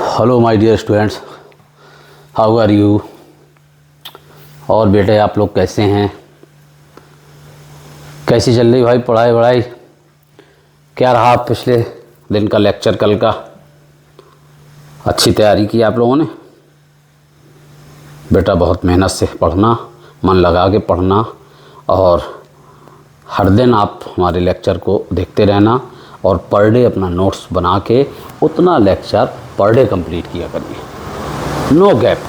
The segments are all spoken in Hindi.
Hello my dear students, how are you. और बेटे आप लोग कैसे हैं, कैसी चल रही भाई पढ़ाई वढ़ाई। क्या रहा पिछले दिन का लेक्चर कल का, अच्छी तैयारी की आप लोगों ने। बेटा बहुत मेहनत से पढ़ना, मन लगा के पढ़ना और हर दिन आप हमारे लेक्चर को देखते रहना और पर डे अपना नोट्स बना के उतना लेक्चर पर डे कंप्लीट किया करिए, नो गैप।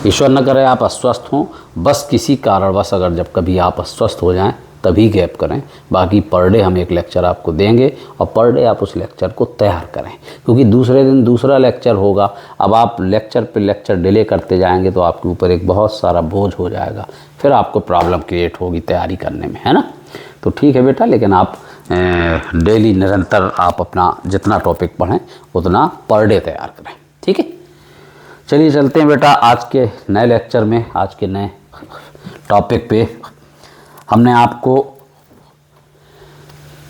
ईश्वर न करे आप अस्वस्थ हों, बस किसी कारणवश अगर जब कभी आप अस्वस्थ हो जाएं तभी गैप करें, बाकी पर डे हम एक लेक्चर आपको देंगे और पर डे आप उस लेक्चर को तैयार करें, क्योंकि दूसरे दिन दूसरा लेक्चर होगा। अब आप लेक्चर पे लेक्चर डिले करते जाएंगे तो आपके ऊपर एक बहुत सारा बोझ हो जाएगा, फिर आपको प्रॉब्लम क्रिएट होगी तैयारी करने में, है ना। तो ठीक है बेटा, लेकिन आप डेली निरंतर आप अपना जितना टॉपिक पढ़ें उतना पर डे तैयार करें, ठीक है। चलिए चलते हैं बेटा आज के नए लेक्चर में। आज के नए टॉपिक पे हमने आपको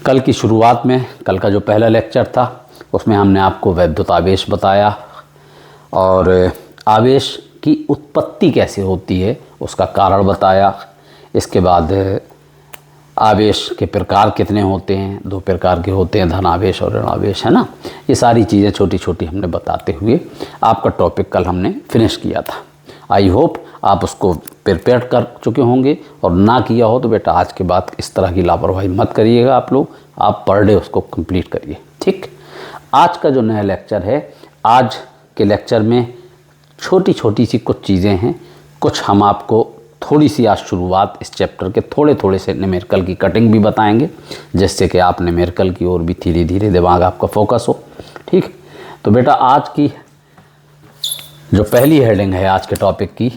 कल की शुरुआत में, कल का जो पहला लेक्चर था उसमें हमने आपको वैद्युत आवेश बताया और आवेश की उत्पत्ति कैसे होती है उसका कारण बताया। इसके बाद आवेश के प्रकार कितने होते हैं, दो प्रकार के होते हैं, धन आवेश और ऋण आवेश, है ना। ये सारी चीज़ें छोटी छोटी हमने बताते हुए आपका टॉपिक कल हमने फिनिश किया था। आई होप आप उसको प्रिपेयर कर चुके होंगे, और ना किया हो तो बेटा आज के बाद इस तरह की लापरवाही मत करिएगा आप लोग, आप पर डे उसको कंप्लीट करिए, ठीक। आज का जो नया लेक्चर है, आज के लेक्चर में छोटी छोटी सी कुछ चीज़ें हैं, कुछ हम आपको थोड़ी सी आज शुरुआत इस चैप्टर के थोड़े थोड़े से न्यूमेरिकल की कटिंग भी बताएंगे, जिससे कि आप न्यूमेरिकल की ओर भी धीरे धीरे दिमाग आपका फोकस हो, ठीक। तो बेटा आज की जो पहली हेडिंग है आज के टॉपिक की,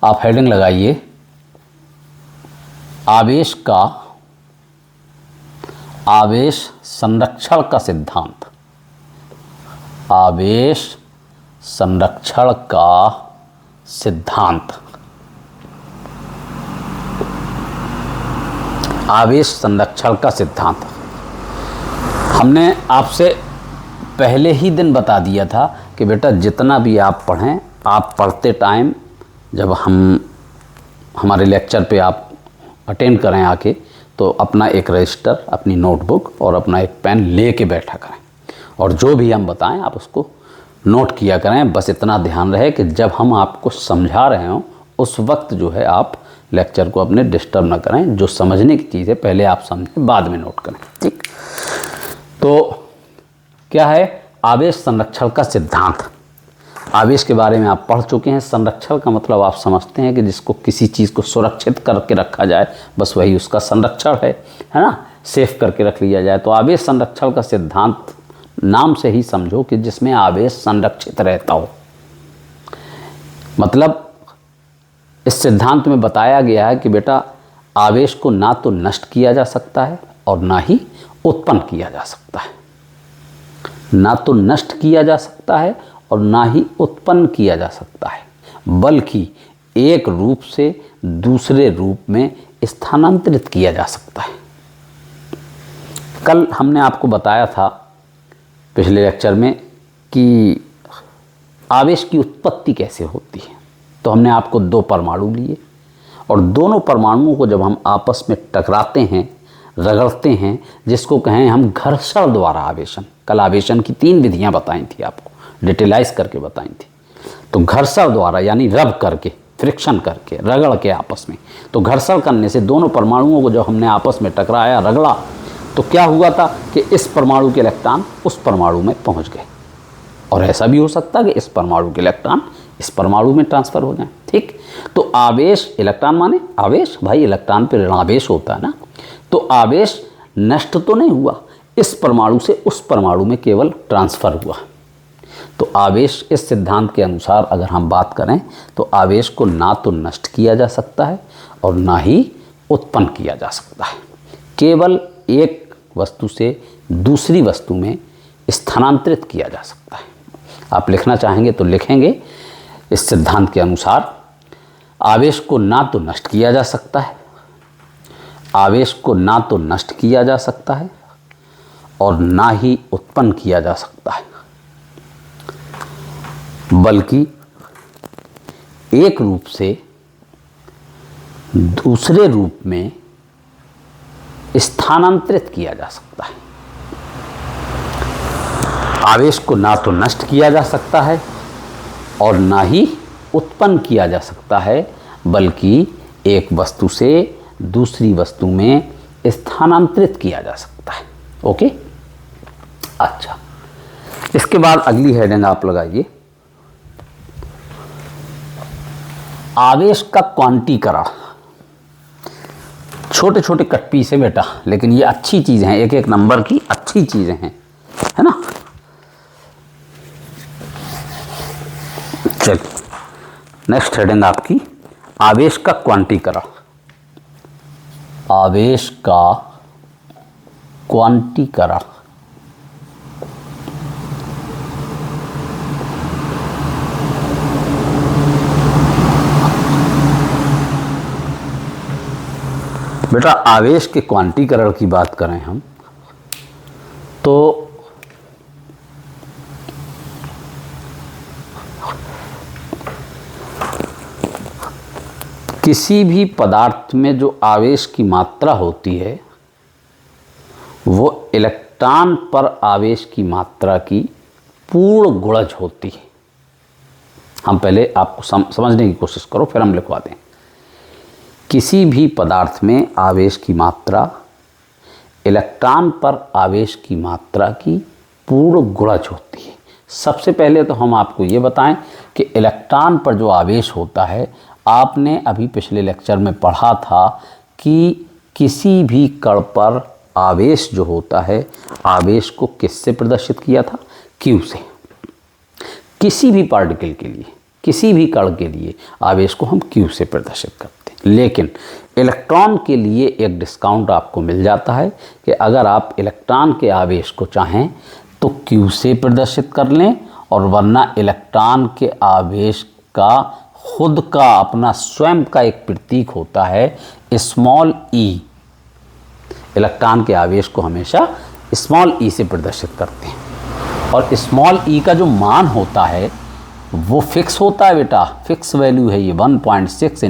आप हेडिंग लगाइए आवेश संरक्षण का सिद्धांत। आवेश संरक्षण का सिद्धांत। आवेश संरक्षण का सिद्धांत हमने आपसे पहले ही दिन बता दिया था कि बेटा जितना भी आप पढ़ें, आप पढ़ते टाइम जब हमारे लेक्चर पे आप अटेंड करें आके, तो अपना एक रजिस्टर, अपनी नोटबुक और अपना एक पेन ले के बैठा करें और जो भी हम बताएं आप उसको नोट किया करें। बस इतना ध्यान रहे कि जब हम आपको समझा रहे हों उस वक्त जो है आप लेक्चर को अपने डिस्टर्ब ना करें। जो समझने की चीज़ है पहले आप समझें, बाद में नोट करें, ठीक। तो क्या है आवेश संरक्षण का सिद्धांत। आवेश के बारे में आप पढ़ चुके हैं। संरक्षण का मतलब आप समझते हैं कि जिसको किसी चीज़ को सुरक्षित करके रखा जाए, बस वही उसका संरक्षण है ना, सेफ करके रख लिया जाए। तो आवेश संरक्षण का सिद्धांत नाम से ही समझो कि जिसमें आवेश संरक्षित रहता हो। मतलब इस सिद्धांत में बताया गया है कि बेटा आवेश को ना तो नष्ट किया जा सकता है और ना ही उत्पन्न किया जा सकता है। ना तो नष्ट किया जा सकता है और ना ही उत्पन्न किया जा सकता है, बल्कि एक रूप से दूसरे रूप में स्थानांतरित किया जा सकता है। कल हमने आपको बताया था पिछले लेक्चर में कि आवेश की उत्पत्ति कैसे होती है। तो हमने आपको दो परमाणु लिए और दोनों परमाणुओं को जब हम आपस में टकराते हैं, रगड़ते हैं, जिसको कहें हम घर्षण द्वारा आवेशन। कल आवेशन की 3 विधियां बताई थी, आपको डिटेलाइज करके बताई थी। तो घर्षण द्वारा यानी रब करके, फ्रिक्शन करके, रगड़ के आपस में, तो घर्षण करने से दोनों परमाणुओं को जब हमने आपस में टकराया, रगड़ा, तो क्या हुआ था कि इस परमाणु के इलेक्ट्रॉन उस परमाणु में पहुंच गए। और ऐसा भी हो सकता है कि इस परमाणु के इलेक्ट्रॉन इस परमाणु में ट्रांसफर हो जाए, ठीक। तो आवेश, इलेक्ट्रॉन माने आवेश, भाई इलेक्ट्रॉन पे ऋणावेश होता है ना। तो आवेश नष्ट तो नहीं हुआ, इस परमाणु से उस परमाणु में केवल ट्रांसफर हुआ। तो आवेश, इस सिद्धांत के अनुसार अगर हम बात करें तो आवेश को ना तो नष्ट किया जा सकता है और ना ही उत्पन्न किया जा सकता है, केवल एक वस्तु से दूसरी वस्तु में स्थानांतरित किया जा सकता है। आप लिखना चाहेंगे तो लिखेंगे, इस सिद्धांत के अनुसार आवेश को ना तो नष्ट किया जा सकता है, आवेश को ना तो नष्ट किया जा सकता है और ना ही उत्पन्न किया जा सकता है, बल्कि एक रूप से दूसरे रूप में स्थानांतरित किया जा सकता है। आवेश को ना तो नष्ट किया जा सकता है और ना ही उत्पन्न किया जा सकता है, बल्कि एक वस्तु से दूसरी वस्तु में स्थानांतरित किया जा सकता है। ओके, अच्छा, इसके बाद अगली हेडिंग आप लगाइए, आवेश का क्वांटीकरण। छोटे छोटे कट पीस है बेटा, लेकिन ये अच्छी चीज़ें हैं, एक एक नंबर की अच्छी चीज़ें हैं, है ना। चल, नेक्स्ट हेडिंग आपकी आवेश का क्वांटीकरण। आवेश का क्वांटीकरण। बेटा आवेश के क्वांटीकरण की बात करें हम तो किसी भी पदार्थ में जो आवेश की मात्रा होती है वो इलेक्ट्रॉन पर आवेश की मात्रा की पूर्ण गुणज होती है। हम पहले आपको समझने की कोशिश करो, फिर हम लिखवा दें। किसी भी पदार्थ में आवेश की मात्रा इलेक्ट्रॉन पर आवेश की मात्रा की पूर्ण गुणज होती है। सबसे पहले तो हम आपको ये बताएं कि इलेक्ट्रॉन पर जो आवेश होता है, आपने अभी पिछले लेक्चर में पढ़ा था कि किसी भी कण पर आवेश जो होता है, आवेश को किससे प्रदर्शित किया था? Q से। किसी भी पार्टिकल के लिए, किसी भी कण के लिए आवेश को हम Q से प्रदर्शित करते हैं। लेकिन इलेक्ट्रॉन के लिए एक डिस्काउंट आपको मिल जाता है कि अगर आप इलेक्ट्रॉन के आवेश को चाहें तो Q से प्रदर्शित कर लें, और वरना इलेक्ट्रॉन के आवेश का खुद का अपना स्वयं का एक प्रतीक होता है स्मॉल e। इलेक्ट्रॉन के आवेश को हमेशा स्मॉल e से प्रदर्शित करते हैं, और स्मॉल e का जो मान होता है वो फिक्स होता है बेटा, फिक्स वैल्यू है ये 1.6 ×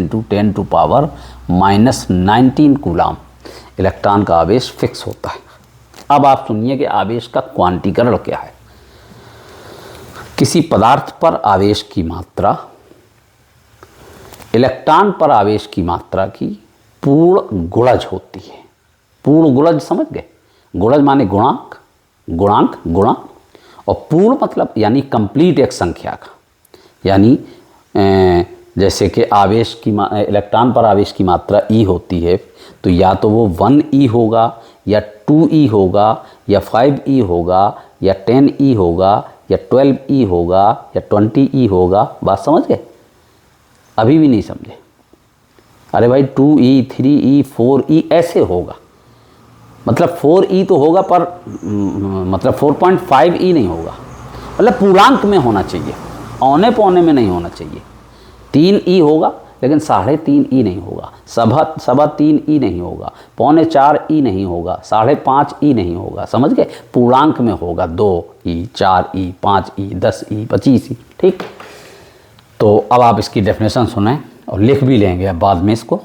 10⁻⁻19 कूलाम। इलेक्ट्रॉन का आवेश फिक्स होता है। अब आप सुनिए कि आवेश का क्वांटीकरण क्या है। किसी पदार्थ पर आवेश की मात्रा इलेक्ट्रॉन पर आवेश की मात्रा की पूर्ण गुणज होती है। पूर्ण गुणज समझ गए? गुणज माने गुणांक, गुणांक, गुणा, और पूर्ण मतलब यानी कंप्लीट एक संख्या का। यानी जैसे कि आवेश की इलेक्ट्रॉन पर आवेश की मात्रा E होती है, तो या तो वो 1E होगा, या 2E होगा, या 5E होगा, या 10E होगा, या 12E होगा, या 20E होगा। बात समझ गए? अभी भी नहीं समझे? अरे भाई 2E, 3E, 4E ऐसे होगा। मतलब 4E तो होगा, पर मतलब 4.5E नहीं होगा। मतलब पूर्णांक में होना चाहिए, औने पौने में नहीं होना चाहिए। 3E होगा, लेकिन 3.5E नहीं होगा, सवा 3E नहीं होगा, 3.25E नहीं होगा, 5.5E नहीं होगा। समझ गए? पूर्णांक में होगा 2E, 4E, 5E, 10E, 25E। ठीक, तो अब आप इसकी डेफिनेशन सुनें और लिख भी लेंगे अब बाद में इसको।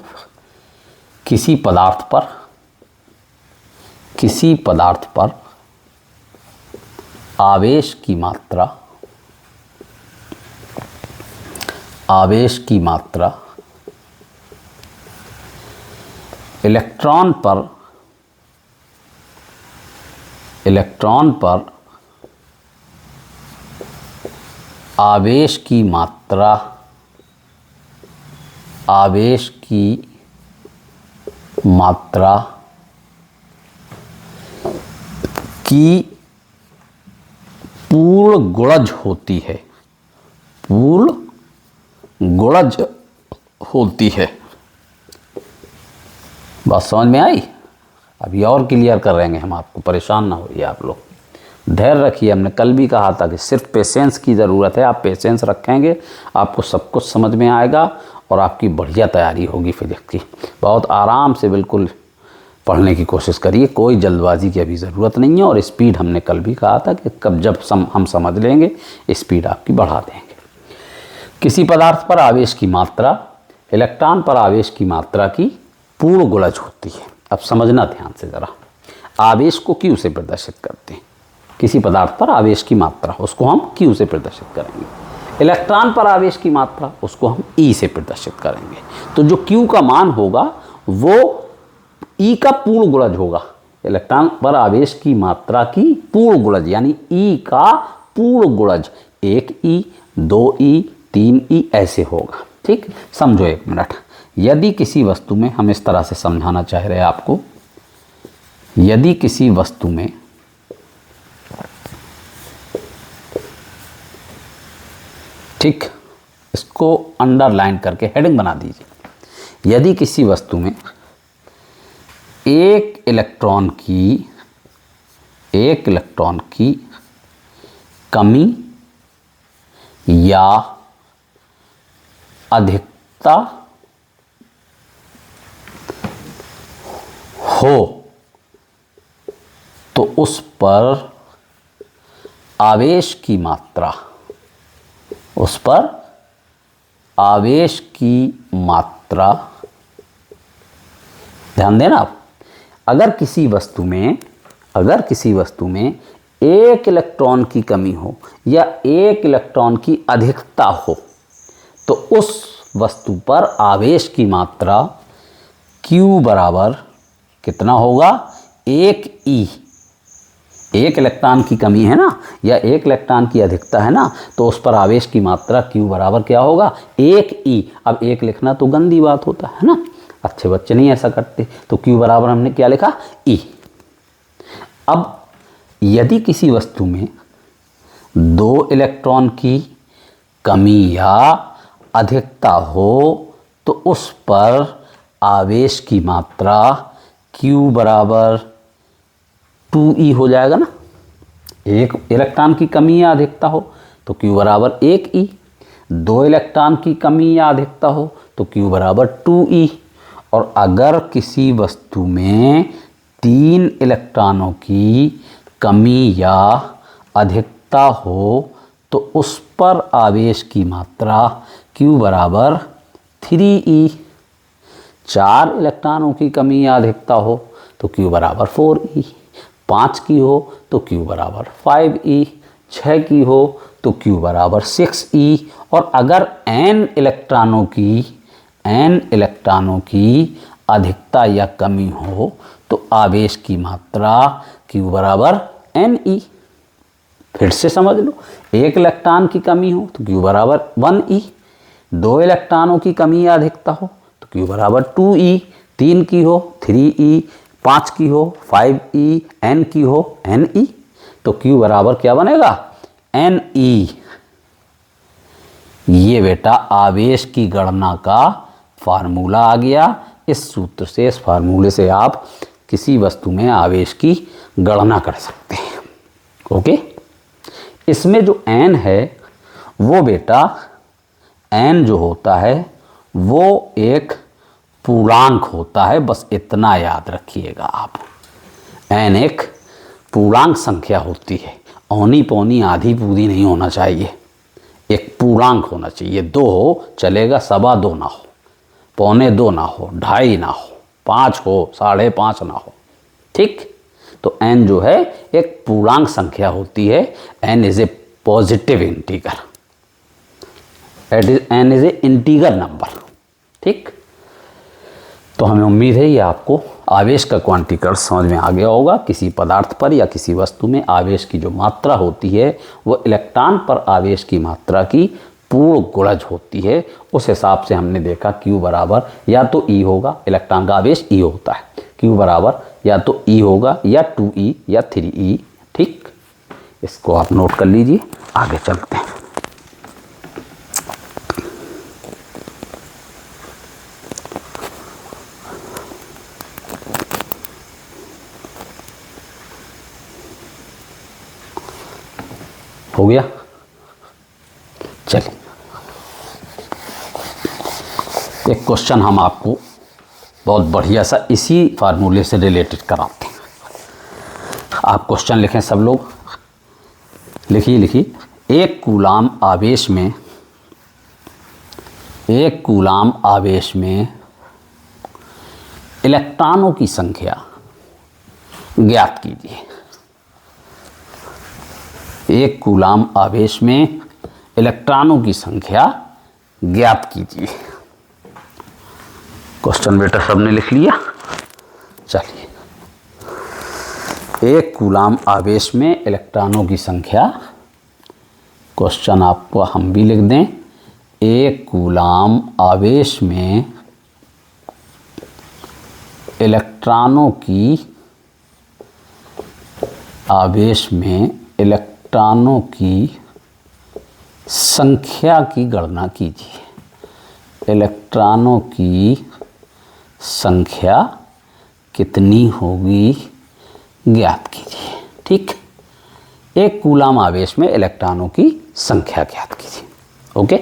किसी पदार्थ पर आवेश की मात्रा इलेक्ट्रॉन पर आवेश की मात्रा की पूर्ण गुणज होती है। पूर्ण गुणज होती है। बात समझ में आई? अभी और क्लियर कर रहेंगे हम आपको, परेशान ना होइए आप लोग, धैर्य रखिए। हमने कल भी कहा था कि सिर्फ पेशेंस की ज़रूरत है। आप पेशेंस रखेंगे, आपको सब कुछ समझ में आएगा और आपकी बढ़िया तैयारी होगी फिजिक्स की। बहुत आराम से, बिल्कुल पढ़ने की कोशिश करिए, कोई जल्दबाजी की अभी ज़रूरत नहीं है। और स्पीड हमने कल भी कहा था कि जब हम समझ लेंगे स्पीड आपकी बढ़ा देंगे। किसी पदार्थ पर आवेश की मात्रा इलेक्ट्रॉन पर आवेश की मात्रा की पूर्ण गुणज होती है। अब समझना ध्यान से ज़रा, आवेश को Q से प्रदर्शित करते हैं। किसी पदार्थ पर आवेश की मात्रा उसको हम Q से प्रदर्शित करेंगे। इलेक्ट्रॉन पर आवेश की मात्रा उसको हम E से प्रदर्शित करेंगे। तो जो Q का मान होगा वो E का पूर्ण गुणज होगा। इलेक्ट्रॉन पर आवेश की मात्रा की पूर्ण गुणज यानी E का पूर्ण गुणज 1E 2E 3E ऐसे होगा। ठीक, समझो एक मिनट। यदि किसी वस्तु में, हम इस तरह से समझाना चाह रहे हैं आपको, यदि किसी वस्तु में ठीक, इसको अंडरलाइन करके हेडिंग बना दीजिए। यदि किसी वस्तु में एक इलेक्ट्रॉन की कमी या अधिकता हो तो उस पर आवेश की मात्रा, ध्यान देना आप, अगर किसी वस्तु में एक इलेक्ट्रॉन की कमी हो या एक इलेक्ट्रॉन की अधिकता हो तो उस वस्तु पर आवेश की मात्रा Q बराबर कितना होगा, 1E। एक इलेक्ट्रॉन की कमी है ना या एक इलेक्ट्रॉन की अधिकता है ना, तो उस पर आवेश की मात्रा Q बराबर क्या होगा, 1E। अब एक लिखना तो गंदी बात होता है ना, अच्छे बच्चे नहीं ऐसा करते। तो Q बराबर हमने क्या लिखा, E। अब यदि किसी वस्तु में 2 इलेक्ट्रॉन की कमी या अधिकता हो तो उस पर आवेश की मात्रा Q बराबर 2E हो जाएगा ना। एक इलेक्ट्रॉन की कमी या अधिकता हो तो Q बराबर 1E, 2 इलेक्ट्रॉन की कमी या अधिकता हो तो Q बराबर 2E। और अगर किसी वस्तु में 3 इलेक्ट्रॉनों की कमी या अधिकता हो तो उस पर आवेश की मात्रा Q बराबर 3E। 4 इलेक्ट्रॉनों की कमी या अधिकता हो तो Q बराबर 4E। 5 की हो तो Q बराबर 5E। 6 की हो तो Q बराबर 6E। और अगर n इलेक्ट्रॉनों की अधिकता या कमी हो तो आवेश की मात्रा Q बराबर Ne। फिर से समझ लो, एक इलेक्ट्रॉन की कमी हो तो Q बराबर 1E, 2 इलेक्ट्रॉनों की कमी या अधिकता हो तो Q बराबर 2E, 3 की हो 3E, 5 की हो 5E, n की हो Ne। तो Q बराबर क्या बनेगा, Ne। ये बेटा आवेश की गणना का फार्मूला आ गया। इस सूत्र से, इस फार्मूले से आप किसी वस्तु में आवेश की गणना कर सकते हैं। ओके, इसमें जो n है वो बेटा, n जो होता है वो एक पूर्णांक होता है, बस इतना याद रखिएगा आप। n एक पूर्णांक संख्या होती है, औनी पौनी आधी पूरी नहीं होना चाहिए, एक पूर्णांक होना चाहिए। 2 हो चलेगा, 2.25 ना हो, 2.25 ना हो, 2.5 ना हो, 5 हो, 5.5 ना हो। ठीक, तो n जो है एक पूर्णांक संख्या होती है। n is a positive integer, n is a integer number. ठीक, तो हमें उम्मीद है ये आपको आवेश का क्वांटीकरण समझ में आ गया होगा। किसी पदार्थ पर या किसी वस्तु में आवेश की जो मात्रा होती है वो इलेक्ट्रॉन पर आवेश की मात्रा की पूर्ण गुणज होती है। उस हिसाब से हमने देखा Q बराबर या तो E होगा, इलेक्ट्रॉन का आवेश E होता है, Q बराबर या तो E होगा या 2E या 3E। ठीक, इसको आप नोट कर लीजिए, आगे चलते हैं। हो गया, चलिए एक क्वेश्चन हम आपको बहुत बढ़िया सा इसी फार्मूले से रिलेटेड कराते हैं। आप क्वेश्चन लिखें सब लोग, लिखिए। एक कूलाम आवेश में इलेक्ट्रॉनों की संख्या ज्ञात कीजिए। एक कूलाम आवेश में इलेक्ट्रॉनों की संख्या ज्ञात कीजिए। क्वेश्चन बेटा सबने लिख लिया? चलिए, एक कूलाम आवेश में इलेक्ट्रॉनों की संख्या, क्वेश्चन आपको हम भी लिख दें, एक कूलाम आवेश में इलेक्ट्रॉनों की संख्या की गणना कीजिए। इलेक्ट्रॉनों की संख्या कितनी होगी ज्ञात कीजिए। ठीक, एक कूलाम आवेश में इलेक्ट्रॉनों की संख्या ज्ञात कीजिए। ओके,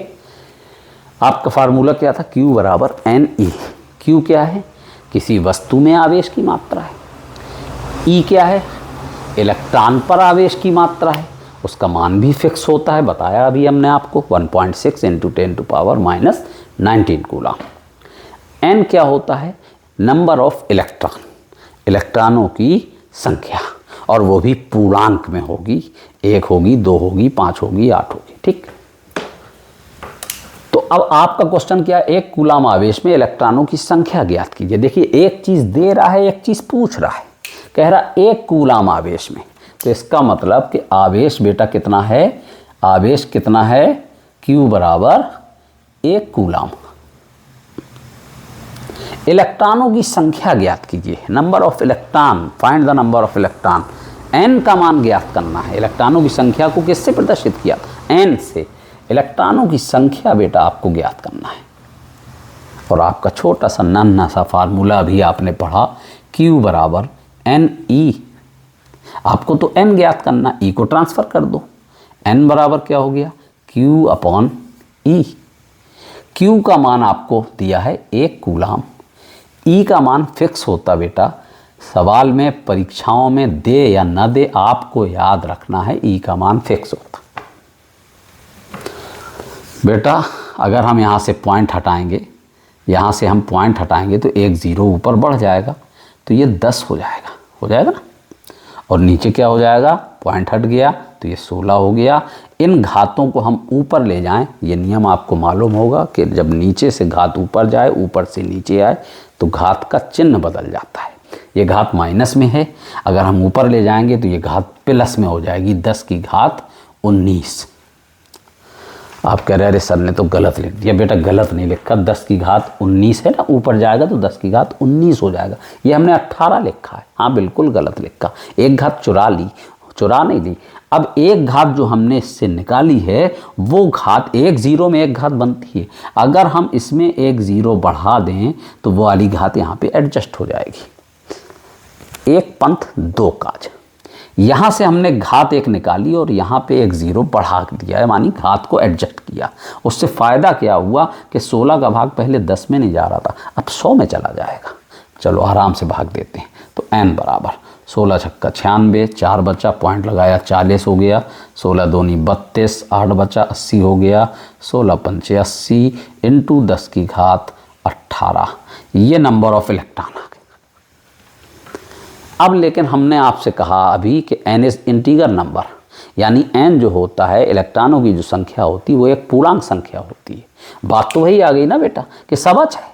आपका फार्मूला क्या था? Q बराबर NE। Q क्या है? किसी वस्तु में आवेश की मात्रा है। E क्या है? इलेक्ट्रॉन पर आवेश की मात्रा है, उसका मान भी फिक्स होता है, बताया अभी हमने आपको, 1.6 × 10⁻⁻19 कूलाम। N क्या होता है? नंबर ऑफ इलेक्ट्रॉन, इलेक्ट्रॉनों की संख्या, और वो भी पूर्णांक में होगी, 1 होगी, 2 होगी, 5 होगी, 8 होगी। ठीक, तो अब आपका क्वेश्चन क्या है? एक कूलाम आवेश में इलेक्ट्रॉनों की संख्या ज्ञात कीजिए। देखिए, एक चीज दे रहा है, एक चीज पूछ रहा है। कह रहा एक कूलाम आवेश में, तो इसका मतलब कि आवेश बेटा कितना है? आवेश कितना है? Q बराबर 1 कूलाम। इलेक्ट्रॉनों की संख्या ज्ञात कीजिए, number of electron, find the number of electron. N का मान ज्ञात करना है। इलेक्ट्रॉनों की संख्या को किससे प्रदर्शित किया? N से। इलेक्ट्रॉनों की संख्या बेटा आपको ज्ञात करना है। और आपका छोटा सा नन्हा सा फार्मूला भी आपने पढ़ा, Q बराबर NE। आपको तो N ज्ञात करना, E को ट्रांसफर कर दो। N बराबर क्या हो गया? Q/E। Q का मान आपको दिया है 1 कूलाम, E का मान फिक्स होता बेटा, सवाल में परीक्षाओं में दे या न दे, आपको याद रखना है E का मान फिक्स होता। बेटा अगर हम यहाँ से पॉइंट हटाएंगे, यहाँ से हम पॉइंट हटाएंगे तो 1 0 ऊपर बढ़ जाएगा, तो ये 10 हो जाएगा ना। और नीचे क्या हो जाएगा? पॉइंट हट गया तो ये 16 हो गया। इन घातों को हम ऊपर ले जाएं, ये नियम आपको मालूम होगा कि जब नीचे से घात ऊपर जाए, ऊपर से नीचे आए, तो घात का चिन्ह बदल जाता है। ये घात माइनस में है, अगर हम ऊपर ले जाएंगे तो ये घात प्लस में हो जाएगी, 10 की घात 19। आप कह रहे अरे सर ने तो गलत लिख दिया। बेटा गलत नहीं लिखा, 10 की घात 19 है ना, ऊपर जाएगा तो 10 की घात 19 हो जाएगा। ये हमने 18 लिखा है, हाँ बिल्कुल गलत लिखा, एक घात चुरा नहीं ली। अब एक घात जो हमने इससे निकाली है, वो घात 1 0 में एक घात बनती है, अगर हम इसमें 1 0 बढ़ा दें तो वो वाली घात यहाँ पे एडजस्ट हो जाएगी। एक पंथ दो काज। यहाँ से हमने घात 1 निकाली और यहाँ पे 1 0 बढ़ा दिया है, मानी घात को एडजस्ट किया। उससे फ़ायदा क्या हुआ कि 16 का भाग पहले 10 में नहीं जा रहा था, अब 100 में चला जाएगा। चलो आराम से भाग देते हैं। तो n बराबर 16 छक्का 96, 4 बचा, पॉइंट लगाया 40 हो गया, 16 दूनी 32, 8 बचा 80 हो गया, 16 पंचे 80 इंटू 10 की घात 18। ये नंबर ऑफ इलेक्ट्रॉन आ गए। अब लेकिन हमने आपसे कहा अभी कि n इज इंटीगर नंबर, यानी n जो होता है, इलेक्ट्रॉनों की जो संख्या होती है वो एक पूर्णांक संख्या होती है। बात तो वही आ गई ना बेटा कि सबच है,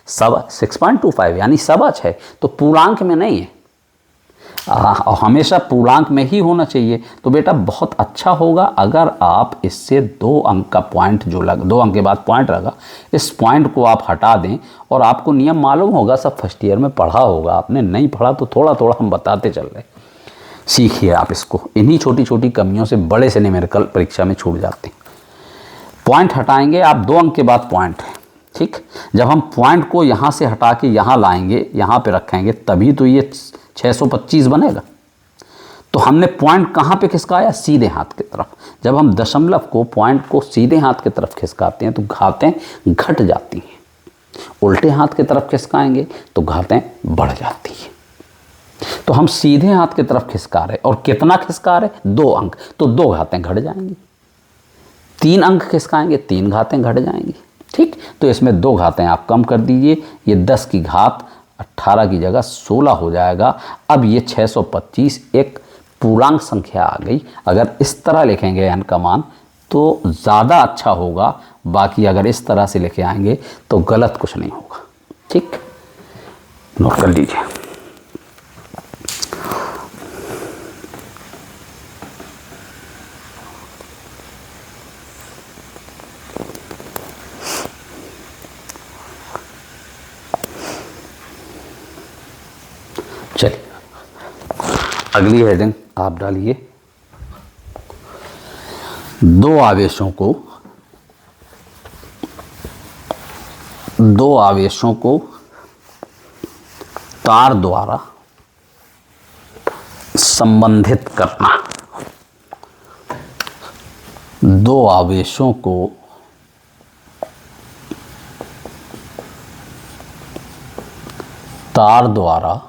सब 6.25 यानी सबच है, तो पूर्णांक में नहीं है, और हमेशा पूर्णांक में ही होना चाहिए। तो बेटा बहुत अच्छा होगा अगर आप इससे 2 अंक का पॉइंट जो 2 अंक के बाद पॉइंट लगा, इस पॉइंट को आप हटा दें। और आपको नियम मालूम होगा, सब फर्स्ट ईयर में पढ़ा होगा, आपने नहीं पढ़ा तो थोड़ा थोड़ा हम बताते चल रहे, सीखिए आप इसको। इन्हीं छोटी छोटी कमियों से बड़े से न्यूमेरिकल परीक्षा में छूट जाते हैं। पॉइंट हटाएंगे आप, 2 अंक के बाद पॉइंट है, ठीक। जब हम पॉइंट को यहाँ से हटा के यहाँ लाएंगे, यहाँ पे रखेंगे, तभी तो ये 625 बनेगा। तो हमने पॉइंट कहाँ पे खिसकाया? सीधे हाथ की तरफ। जब हम दशमलव को, पॉइंट को सीधे हाथ की तरफ खिसकाते हैं तो घातें घट जाती हैं। उल्टे हाथ की तरफ खिसकाएंगे तो घातें बढ़ जाती है। तो हम सीधे हाथ की तरफ खिसका रहे और कितना खिसका रहे, 2 अंक, तो 2 घातें घट जाएंगी। 3 अंक खिसकाएंगे, 3 घातें घट जाएंगी। ठीक, तो इसमें 2 घातें आप कम कर दीजिए, ये 10 की घात 18 की जगह 16 हो जाएगा। अब ये 625 एक पूर्णांक संख्या आ गई। अगर इस तरह लिखेंगे n का मान तो ज़्यादा अच्छा होगा, बाकी अगर इस तरह से लिखे आएंगे तो गलत कुछ नहीं होगा। ठीक, नोट कर लीजिए। चलिए अगली हेडिंग आप डालिए, 2 आवेशों को तार द्वारा संबंधित करना। 2 आवेशों को तार द्वारा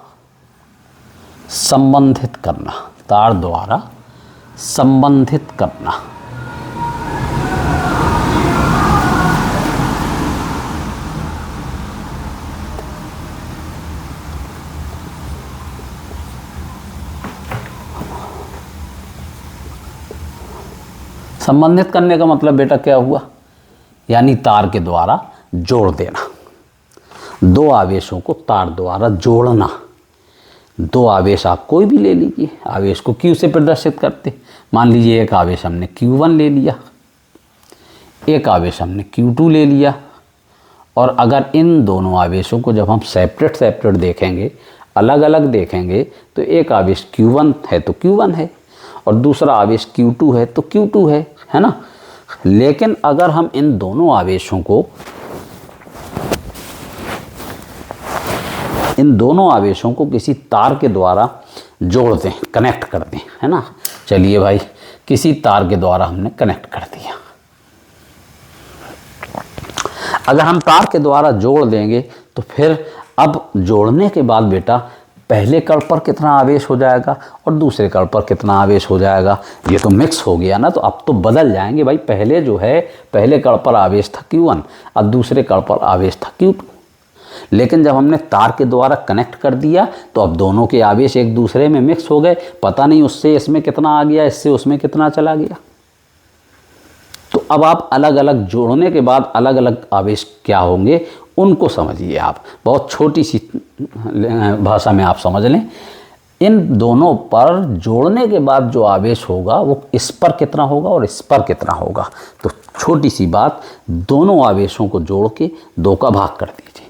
संबंधित करना, तार द्वारा संबंधित करना। संबंधित करने का मतलब बेटा क्या हुआ, यानी तार के द्वारा जोड़ देना। 2 आवेशों को तार द्वारा जोड़ना। 2 आवेश आप कोई भी ले लीजिए, आवेश को Q से प्रदर्शित करते। मान लीजिए एक आवेश हमने Q1 ले लिया, एक आवेश हमने Q2 ले लिया, और अगर इन दोनों आवेशों को जब हम सेपरेट देखेंगे, अलग अलग देखेंगे, तो एक आवेश Q1 है तो Q1 है और दूसरा आवेश Q2 है तो Q2 है ना। लेकिन अगर हम इन दोनों आवेशों को किसी तार के द्वारा जोड़ दें, कनेक्ट कर दें, है ना। चलिए भाई, किसी तार के द्वारा हमने कनेक्ट कर दिया। अगर हम तार के द्वारा जोड़ देंगे तो फिर अब जोड़ने के बाद बेटा पहले कड़ पर कितना आवेश हो जाएगा और दूसरे कड़ पर कितना आवेश हो जाएगा, ये तो मिक्स हो गया ना। तो अब तो बदल जाएंगे भाई, पहले जो है पहले कड़ पर आवेश था Q1 और दूसरे कड़ पर आवेश था Q2। लेकिन जब हमने तार के द्वारा कनेक्ट कर दिया तो अब दोनों के आवेश एक दूसरे में मिक्स हो गए, पता नहीं उससे इसमें कितना आ गया, इससे उसमें कितना चला गया। तो अब आप अलग अलग जोड़ने के बाद अलग अलग आवेश क्या होंगे उनको समझिए आप, बहुत छोटी सी भाषा में आप समझ लें। इन दोनों पर जोड़ने के बाद जो आवेश होगा वो इस पर कितना होगा और इस पर कितना होगा। तो छोटी सी बात, दोनों आवेशों को जोड़ के 2 का भाग कर दीजिए।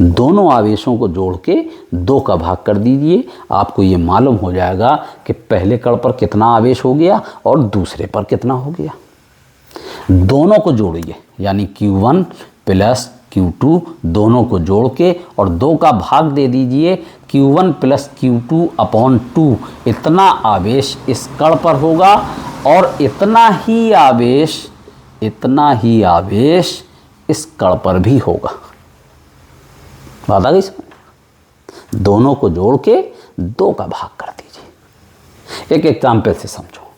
दोनों आवेशों को जोड़ के 2 का भाग कर दीजिए, आपको ये मालूम हो जाएगा कि पहले कड़ पर कितना आवेश हो गया और दूसरे पर कितना हो गया। दोनों को जोड़िए, यानी Q1 प्लस Q2 दोनों को जोड़ के और 2 का भाग दे दीजिए। Q1 प्लस Q2 अपॉन 2, इतना आवेश इस कड़ पर होगा और इतना ही आवेश इस कड़ पर भी होगा। बात आ गई समझ। दोनों को जोड़ के 2 का भाग कर दीजिए। एक एग्जाम्पल से समझो।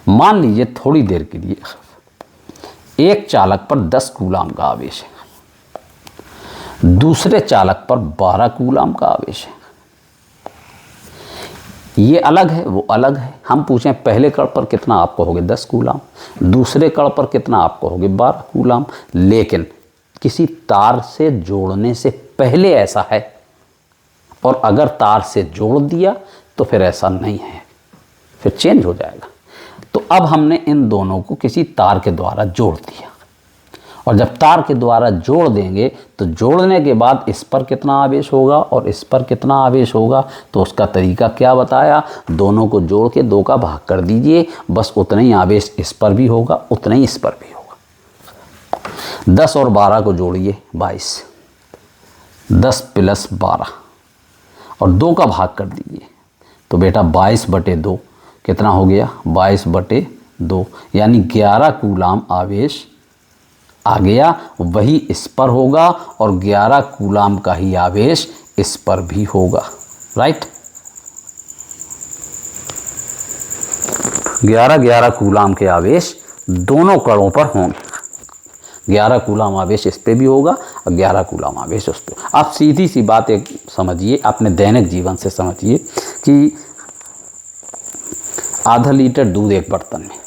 मान लीजिए थोड़ी देर के लिए एक चालक पर 10 कूलाम का आवेश है, दूसरे चालक पर 12 कूलाम का आवेश है। ये अलग है, वो अलग है। हम पूछें पहले कड़ पर कितना आप कहोगे 10 कूलाम, दूसरे कड़ पर कितना आप कहोगे 12 कूलाम। लेकिन किसी तार से जोड़ने से पहले ऐसा है और अगर तार से जोड़ दिया तो फिर ऐसा नहीं है, फिर चेंज हो जाएगा। तो अब हमने इन दोनों को किसी तार के द्वारा जोड़ दिया और जब तार के द्वारा जोड़ देंगे तो जोड़ने के बाद इस पर कितना आवेश होगा और इस पर कितना आवेश होगा। तो उसका तरीका क्या बताया, दोनों को जोड़ के 2 का भाग कर दीजिए, बस उतना ही आवेश इस पर भी होगा उतना ही इस पर भी होगा। 10 और 12 को जोड़िए 22, 10 प्लस 12 और 2 का भाग कर दीजिए तो बेटा 22/2 कितना हो गया 22/2, यानी 11 कूलाम आवेश आ गया वही इस पर होगा और 11 कूलाम का ही आवेश इस पर भी होगा। राइट, 11 कूलाम के आवेश दोनों कणों पर होंगे। 11 कूलाम आवेश इस पे भी होगा और 11 कूलाम आवेश उस पे। आप सीधी सी बात एक समझिए, अपने दैनिक जीवन से समझिए कि आधा लीटर दूध एक बर्तन में,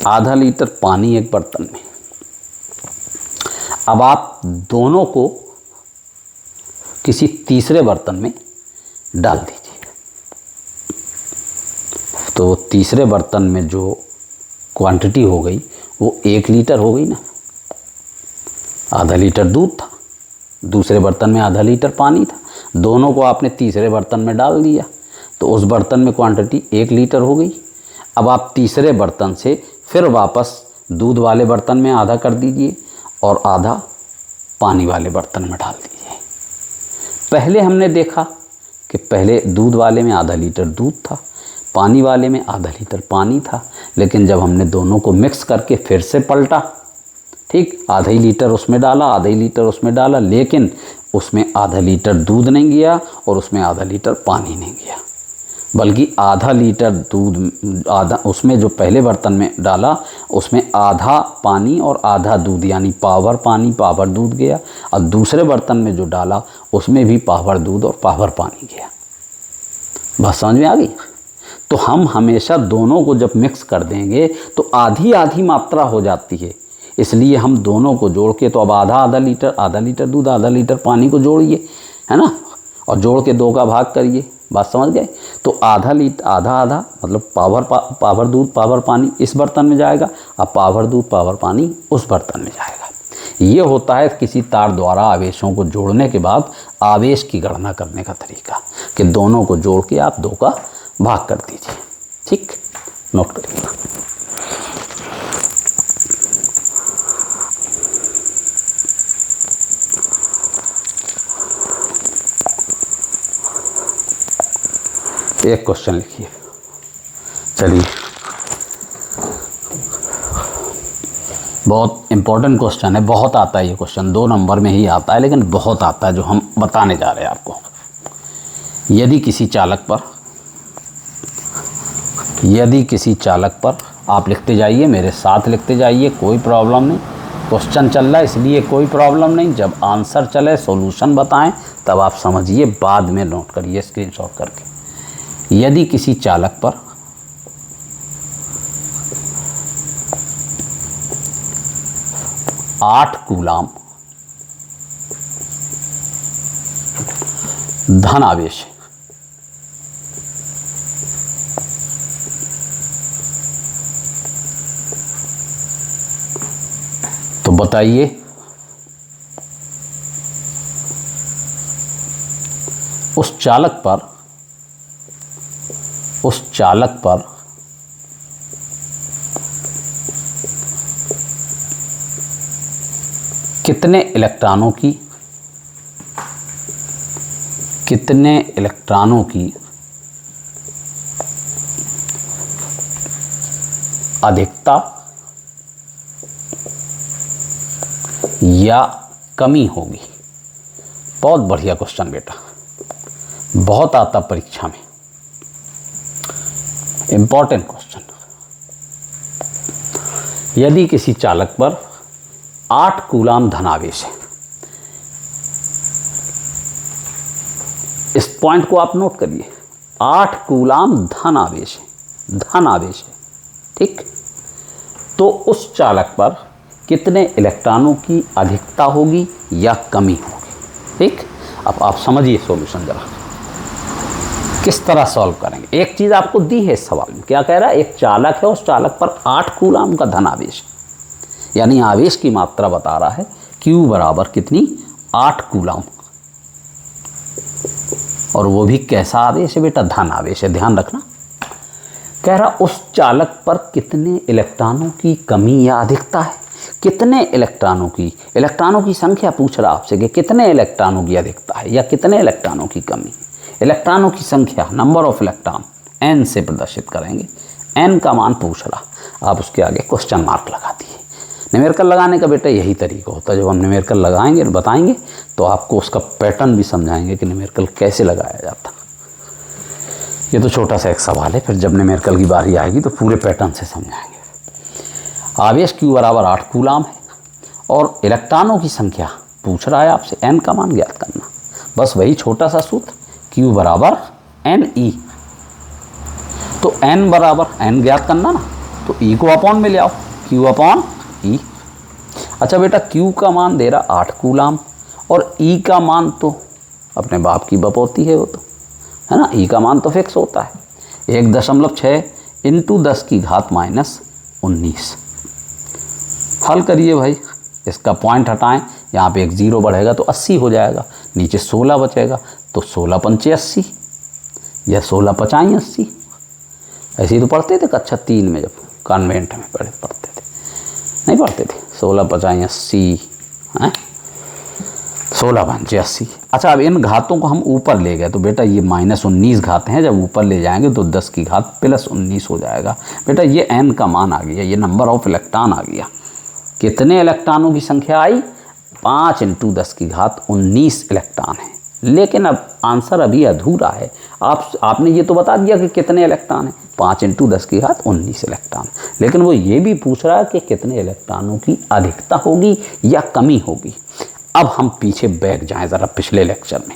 आधा लीटर पानी एक बर्तन में। अब आप दोनों को किसी तीसरे बर्तन में डाल दीजिए, तो तीसरे बर्तन में जो क्वांटिटी हो गई वो 1 लीटर हो गई ना। आधा लीटर दूध था, दूसरे बर्तन में आधा लीटर पानी था, दोनों को आपने तीसरे बर्तन में डाल दिया तो उस बर्तन में क्वांटिटी 1 लीटर हो गई। अब आप तीसरे बर्तन से फिर वापस दूध वाले बर्तन में आधा कर दीजिए और आधा पानी वाले बर्तन में डाल दीजिए। पहले हमने देखा कि पहले दूध वाले में आधा लीटर दूध था, पानी वाले में आधा लीटर पानी था, लेकिन जब हमने दोनों को मिक्स करके फिर से पलटा, ठीक, आधा ही लीटर उसमें डाला, आधा ही लीटर उसमें डाला, लेकिन उसमें आधा लीटर दूध नहीं गया और उसमें आधा लीटर पानी नहीं गया, बल्कि आधा लीटर दूध आधा उसमें जो पहले बर्तन में डाला उसमें आधा पानी और आधा दूध, यानी पावर पानी पावर दूध गया, और दूसरे बर्तन में जो डाला उसमें भी पावर दूध और पावर पानी गया। बात समझ में आ गई? तो हम हमेशा दोनों को जब मिक्स कर देंगे तो आधी आधी मात्रा हो जाती है, इसलिए हम दोनों को जोड़ के, तो अब आधा लीटर दूध आधा लीटर पानी को जोड़िए, है ना, और जोड़ के 2 का भाग करिए। बात समझ गए? तो आधा मतलब पावर दूध पावर पानी इस बर्तन में जाएगा और पावर दूध पावर पानी उस बर्तन में जाएगा। ये होता है किसी तार द्वारा आवेशों को जोड़ने के बाद आवेश की गणना करने का तरीका, कि दोनों को जोड़ के आप 2 का भाग कर दीजिए। ठीक, नोट करिए। एक क्वेश्चन लिखिए। चलिए, बहुत इंपॉर्टेंट क्वेश्चन है, बहुत आता है ये क्वेश्चन, 2 नंबर में ही आता है, लेकिन बहुत आता है, जो हम बताने जा रहे हैं आपको। यदि किसी चालक पर आप लिखते जाइए, मेरे साथ लिखते जाइए, कोई प्रॉब्लम नहीं। क्वेश्चन चल रहा है इसलिए कोई प्रॉब्लम नहीं, जब आंसर चले सॉल्यूशन बताएं तब आप समझिए, बाद में नोट करिए स्क्रीनशॉट करके। यदि किसी चालक पर आठ कूलाम धन आवेश है, तो बताइए उस चालक पर कितने इलेक्ट्रॉनों की अधिकता या कमी होगी। बहुत बढ़िया क्वेश्चन बेटा, बहुत आता परीक्षा में, इंपॉर्टेंट क्वेश्चन। यदि किसी चालक पर 8 कूलाम धनावेश है, इस पॉइंट को आप नोट करिए, 8 कूलाम धनावेश है, ठीक। तो उस चालक पर कितने इलेक्ट्रॉनों की अधिकता होगी या कमी होगी, ठीक। अब आप समझिए सॉल्यूशन जरा किस तरह सॉल्व करेंगे। एक चीज़ आपको दी है इस सवाल में, क्या कह रहा है, एक चालक है, उस चालक पर 8 कूलाम का धनावेश, यानी आवेश की मात्रा बता रहा है, Q बराबर कितनी, 8 कूलाम, और वो भी कैसा आवेश है बेटा, धन आवेश है, ध्यान रखना। कह रहा उस चालक पर कितने इलेक्ट्रॉनों की कमी या अधिकता है, कितने इलेक्ट्रॉनों की संख्या पूछ रहा आपसे कि कितने इलेक्ट्रॉनों की अधिकता है या कितने इलेक्ट्रॉनों की कमी। इलेक्ट्रॉनों की संख्या, नंबर ऑफ इलेक्ट्रॉन, n से प्रदर्शित करेंगे, n का मान पूछ रहा, आप उसके आगे क्वेश्चन मार्क लगा दिए। न्यूमेरिकल लगाने का बेटा यही तरीका होता है। जब हम न्यूमेरिकल लगाएंगे बताएंगे तो आपको उसका पैटर्न भी समझाएंगे कि न्यूमेरिकल कैसे लगाया जाता। ये तो छोटा सा एक सवाल है, फिर जब न्यूमेरिकल की बारी आएगी तो पूरे पैटर्न से समझाएंगे। आवेश Q बराबर 8 कूलाम है और इलेक्ट्रॉनों की संख्या पूछ रहा है आपसे, n का मान ज्ञात करना। बस वही छोटा सा सूत्र, Q बराबर NE। तो n बराबर n ज्ञात करना ना, तो E को अपॉन में ले आओ, Q अपॉन E। अच्छा बेटा, Q का मान दे रहा 8 कूलाम और E का मान तो अपने बाप की बपौती है, वो तो है ना, E का मान तो फिक्स होता है 1.6 इंटू 10 की घात -19। हल करिए भाई, इसका पॉइंट हटाएं, यहाँ पे एक 0 बढ़ेगा तो 80 हो जाएगा, नीचे 16 बचेगा, तो 16 पंचे 80 या 16 पचाई 80। ऐसे ही तो पढ़ते थे कक्षा 3 में, जब कॉन्वेंट में पढ़ते थे, नहीं पढ़ते थे? 16 पचाई 80 हैं, 16 पंचे 80। अच्छा, अब इन घातों को हम ऊपर ले गए तो बेटा ये -19 घातें हैं, जब ऊपर ले जाएंगे तो 10 की घात +19 हो जाएगा। बेटा ये n का मान आ गया, ये नंबर ऑफ इलेक्ट्रॉन आ गया। कितने इलेक्ट्रॉनों की संख्या आई? 5 इंटू 10 की घात 19 इलेक्ट्रॉन है। लेकिन अब आंसर अभी अधूरा है। आपने ये तो बता दिया कि कितने इलेक्ट्रॉन हैं, 5 इंटू 10 की घात 19 इलेक्ट्रॉन, लेकिन वो ये भी पूछ रहा है कि कितने इलेक्ट्रॉनों की अधिकता होगी या कमी होगी। अब हम पीछे बैठ जाएं ज़रा पिछले लेक्चर में।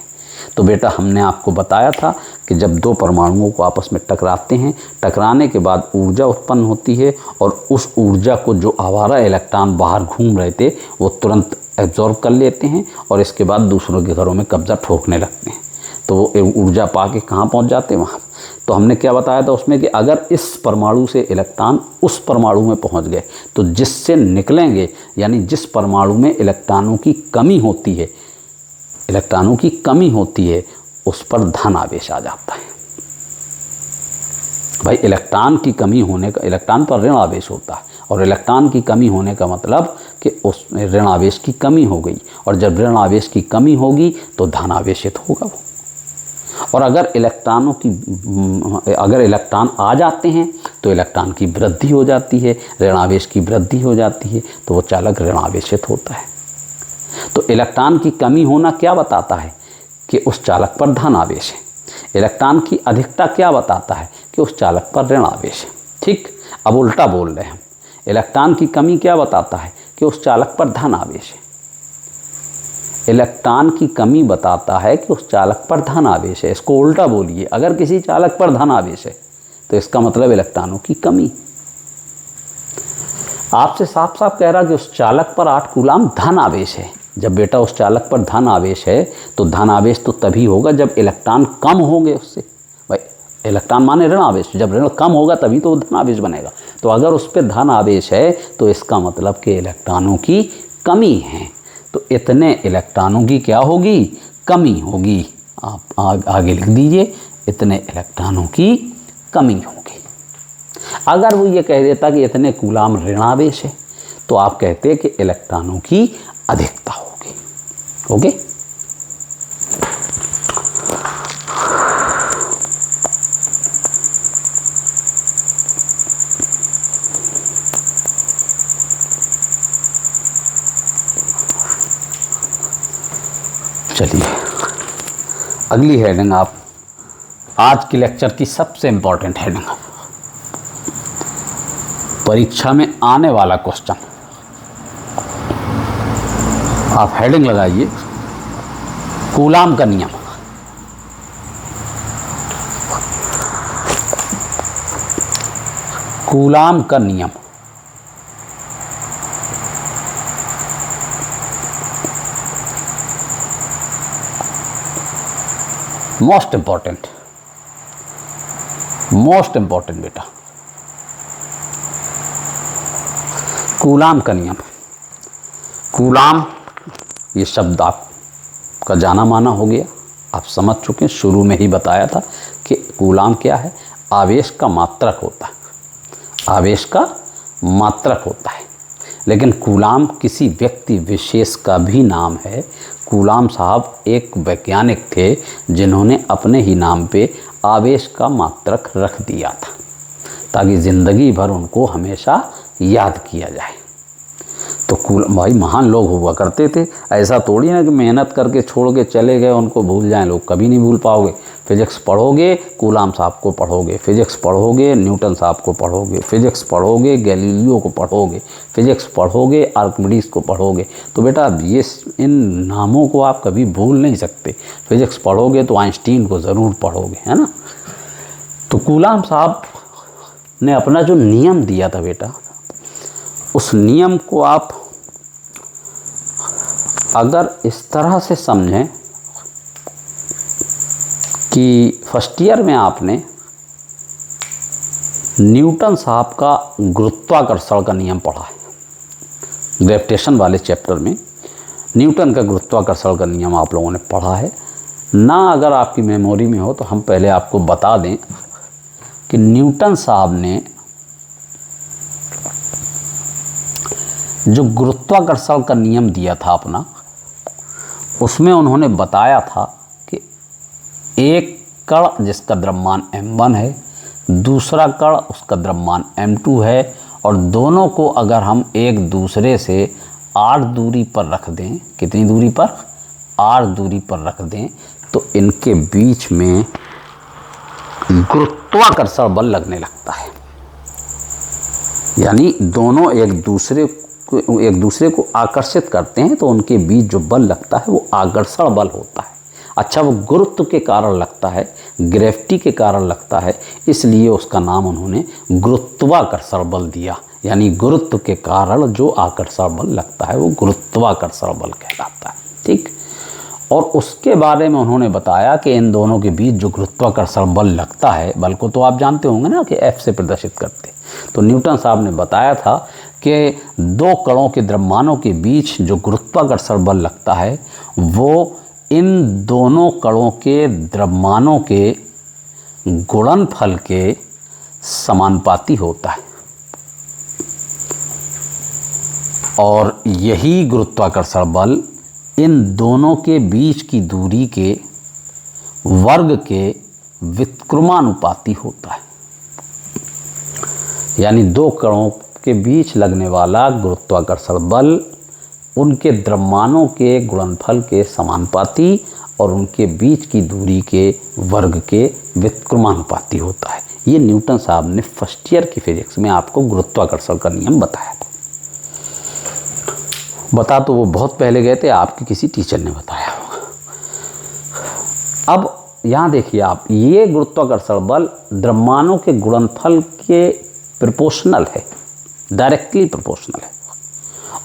तो बेटा हमने आपको बताया था कि जब दो परमाणुओं को आपस में टकराते हैं, टकराने के बाद ऊर्जा उत्पन्न होती है और उस ऊर्जा को जो आवारा इलेक्ट्रॉन बाहर घूम रहे थे वो तुरंत एब्जॉर्ब कर लेते हैं और इसके बाद दूसरों के घरों में कब्जा ठोकने लगते हैं। तो वो ऊर्जा पा के कहाँ पहुँच जाते हैं? वहाँ। तो हमने क्या बताया था उसमें कि अगर इस परमाणु से इलेक्ट्रॉन उस परमाणु में पहुँच गए तो जिससे निकलेंगे, यानी जिस परमाणु में इलेक्ट्रॉनों की कमी होती है, इलेक्ट्रॉनों की कमी होती है, उस पर धन आवेश आ जाता है। भाई इलेक्ट्रॉन की कमी होने का, इलेक्ट्रॉन पर ऋण आवेश होता है और इलेक्ट्रॉन की कमी होने का मतलब कि उसमें ऋण आवेश की कमी हो गई, और जब ऋण आवेश की कमी होगी तो धन आवेशित होगा वो। और अगर इलेक्ट्रॉन आ जाते हैं तो इलेक्ट्रॉन की वृद्धि हो जाती है, ऋण आवेश की वृद्धि हो जाती है, तो वो चालक ऋण आवेशित होता है। तो इलेक्ट्रॉन की कमी होना क्या बताता है? कि उस चालक पर धन आवेश है। इलेक्ट्रॉन की अधिकता क्या बताता है? कि उस चालक पर ऋण आवेश है। ठीक, अब उल्टा बोल रहे हैं हम। इलेक्ट्रॉन की कमी क्या बताता है? कि उस चालक पर धन आवेश है। इलेक्ट्रॉन की कमी बताता है कि उस चालक पर धन आवेश है। इसको उल्टा बोलिए, अगर किसी चालक पर धन आवेश है तो इसका मतलब इलेक्ट्रॉनों की कमी। आपसे साफ साफ कह रहा कि उस चालक पर 8 कूलाम धन आवेश है। जब बेटा उस चालक पर धन आवेश है तो धन आवेश तो तभी होगा जब इलेक्ट्रॉन कम होंगे उससे। भाई इलेक्ट्रॉन माने ऋण आवेश, जब ऋण कम होगा तभी तो धन आवेश बनेगा। तो अगर उस पर धन आवेश है तो इसका मतलब कि इलेक्ट्रॉनों की कमी है। तो इतने इलेक्ट्रॉनों की क्या होगी? कमी होगी। आप आगे लिख दीजिए, इतने इलेक्ट्रॉनों की कमी होगी। अगर वो ये कह देता कि इतने कूलाम ऋणावेश है तो आप कहते हैं कि इलेक्ट्रॉनों की अधिकता होगी। ओके, चलिए अगली हेडिंग, आप आज के लेक्चर की सबसे इंपॉर्टेंट हेडिंग, परीक्षा में आने वाला क्वेश्चन। आप हेडिंग लगाइए, कूलाम का नियम। कूलाम का नियम। मोस्ट इंपॉर्टेंट बेटा, कूलाम का नियम। कूलाम ये शब्द आपका जाना माना हो गया, आप समझ चुके हैं। शुरू में ही बताया था कि कूलाम क्या है? आवेश का मात्रक होता है, आवेश का मात्रक होता है। लेकिन कूलाम किसी व्यक्ति विशेष का भी नाम है। कूलाम साहब एक वैज्ञानिक थे जिन्होंने अपने ही नाम पे आवेश का मात्रक रख दिया था ताकि ज़िंदगी भर उनको हमेशा याद किया जाए। तो भाई महान लोग हुआ करते थे, ऐसा थोड़ी ना कि मेहनत करके छोड़ के चले गए उनको भूल जाएं लोग, कभी नहीं भूल पाओगे। फिजिक्स पढ़ोगे कूलाम साहब को पढ़ोगे, फिजिक्स पढ़ोगे न्यूटन साहब को पढ़ोगे, फिजिक्स पढ़ोगे गैलीलियो को पढ़ोगे, फिजिक्स पढ़ोगे आर्किमिडीज को पढ़ोगे, तो बेटा ये इन नामों को आप कभी भूल नहीं सकते। फिजिक्स पढ़ोगे तो आइंस्टीन को ज़रूर पढ़ोगे, है ना। तो कूलाम साहब ने अपना जो नियम दिया था बेटा, उस नियम को आप अगर इस तरह से समझें कि फर्स्ट ईयर में आपने न्यूटन साहब का गुरुत्वाकर्षण का नियम पढ़ा है, ग्रेविटेशन वाले चैप्टर में न्यूटन का गुरुत्वाकर्षण का नियम आप लोगों ने पढ़ा है ना। अगर आपकी मेमोरी में हो तो हम पहले आपको बता दें कि न्यूटन साहब ने जो गुरुत्वाकर्षण का नियम दिया था अपना, उसमें उन्होंने बताया था कि एक कण जिसका द्रव्यमान m1 है, दूसरा कण उसका द्रव्यमान m2 है, और दोनों को अगर हम एक दूसरे से r दूरी पर रख दें, कितनी दूरी पर, r दूरी पर रख दें, तो इनके बीच में गुरुत्वाकर्षण बल लगने लगता है। यानी दोनों एक दूसरे को आकर्षित करते हैं, तो उनके बीच जो बल लगता है वो आकर्षण बल होता है। अच्छा, वो गुरुत्व के कारण लगता है, ग्रेविटी के कारण लगता है, इसलिए उसका नाम उन्होंने गुरुत्वाकर्षण बल दिया। यानी गुरुत्व के कारण जो आकर्षण बल लगता है वो गुरुत्वाकर्षण बल कहलाता है। ठीक, और उसके बारे में उन्होंने बताया कि इन दोनों के बीच जो गुरुत्वाकर्षण बल लगता है, बल को तो आप जानते होंगे ना कि F से प्रदर्शित करते। तो न्यूटन साहब ने बताया था कि दो कणों के द्रव्यमानों के बीच जो गुरुत्वाकर्षण बल लगता है वो इन दोनों कणों के द्रव्यमानों के गुणनफल के समानुपाती होता है, और यही गुरुत्वाकर्षण बल इन दोनों के बीच की दूरी के वर्ग के व्युत्क्रमानुपाती होता है। यानी दो कणों के बीच लगने वाला गुरुत्वाकर्षण बल उनके द्रव्यमानों के गुणनफल के समानुपाती और उनके बीच की दूरी के वर्ग के व्युत्क्रमानुपाती होता है। ये न्यूटन साहब ने फर्स्ट ईयर की फिजिक्स में आपको गुरुत्वाकर्षण का नियम बताया था। बता तो वो बहुत पहले गए थे, आपके किसी टीचर ने बताया होगा। अब यहाँ देखिए आप, ये गुरुत्वाकर्षण बल द्रव्यमानों के गुणनफल के प्रोपोर्शनल है, डायरेक्टली प्रोपोर्शनल है,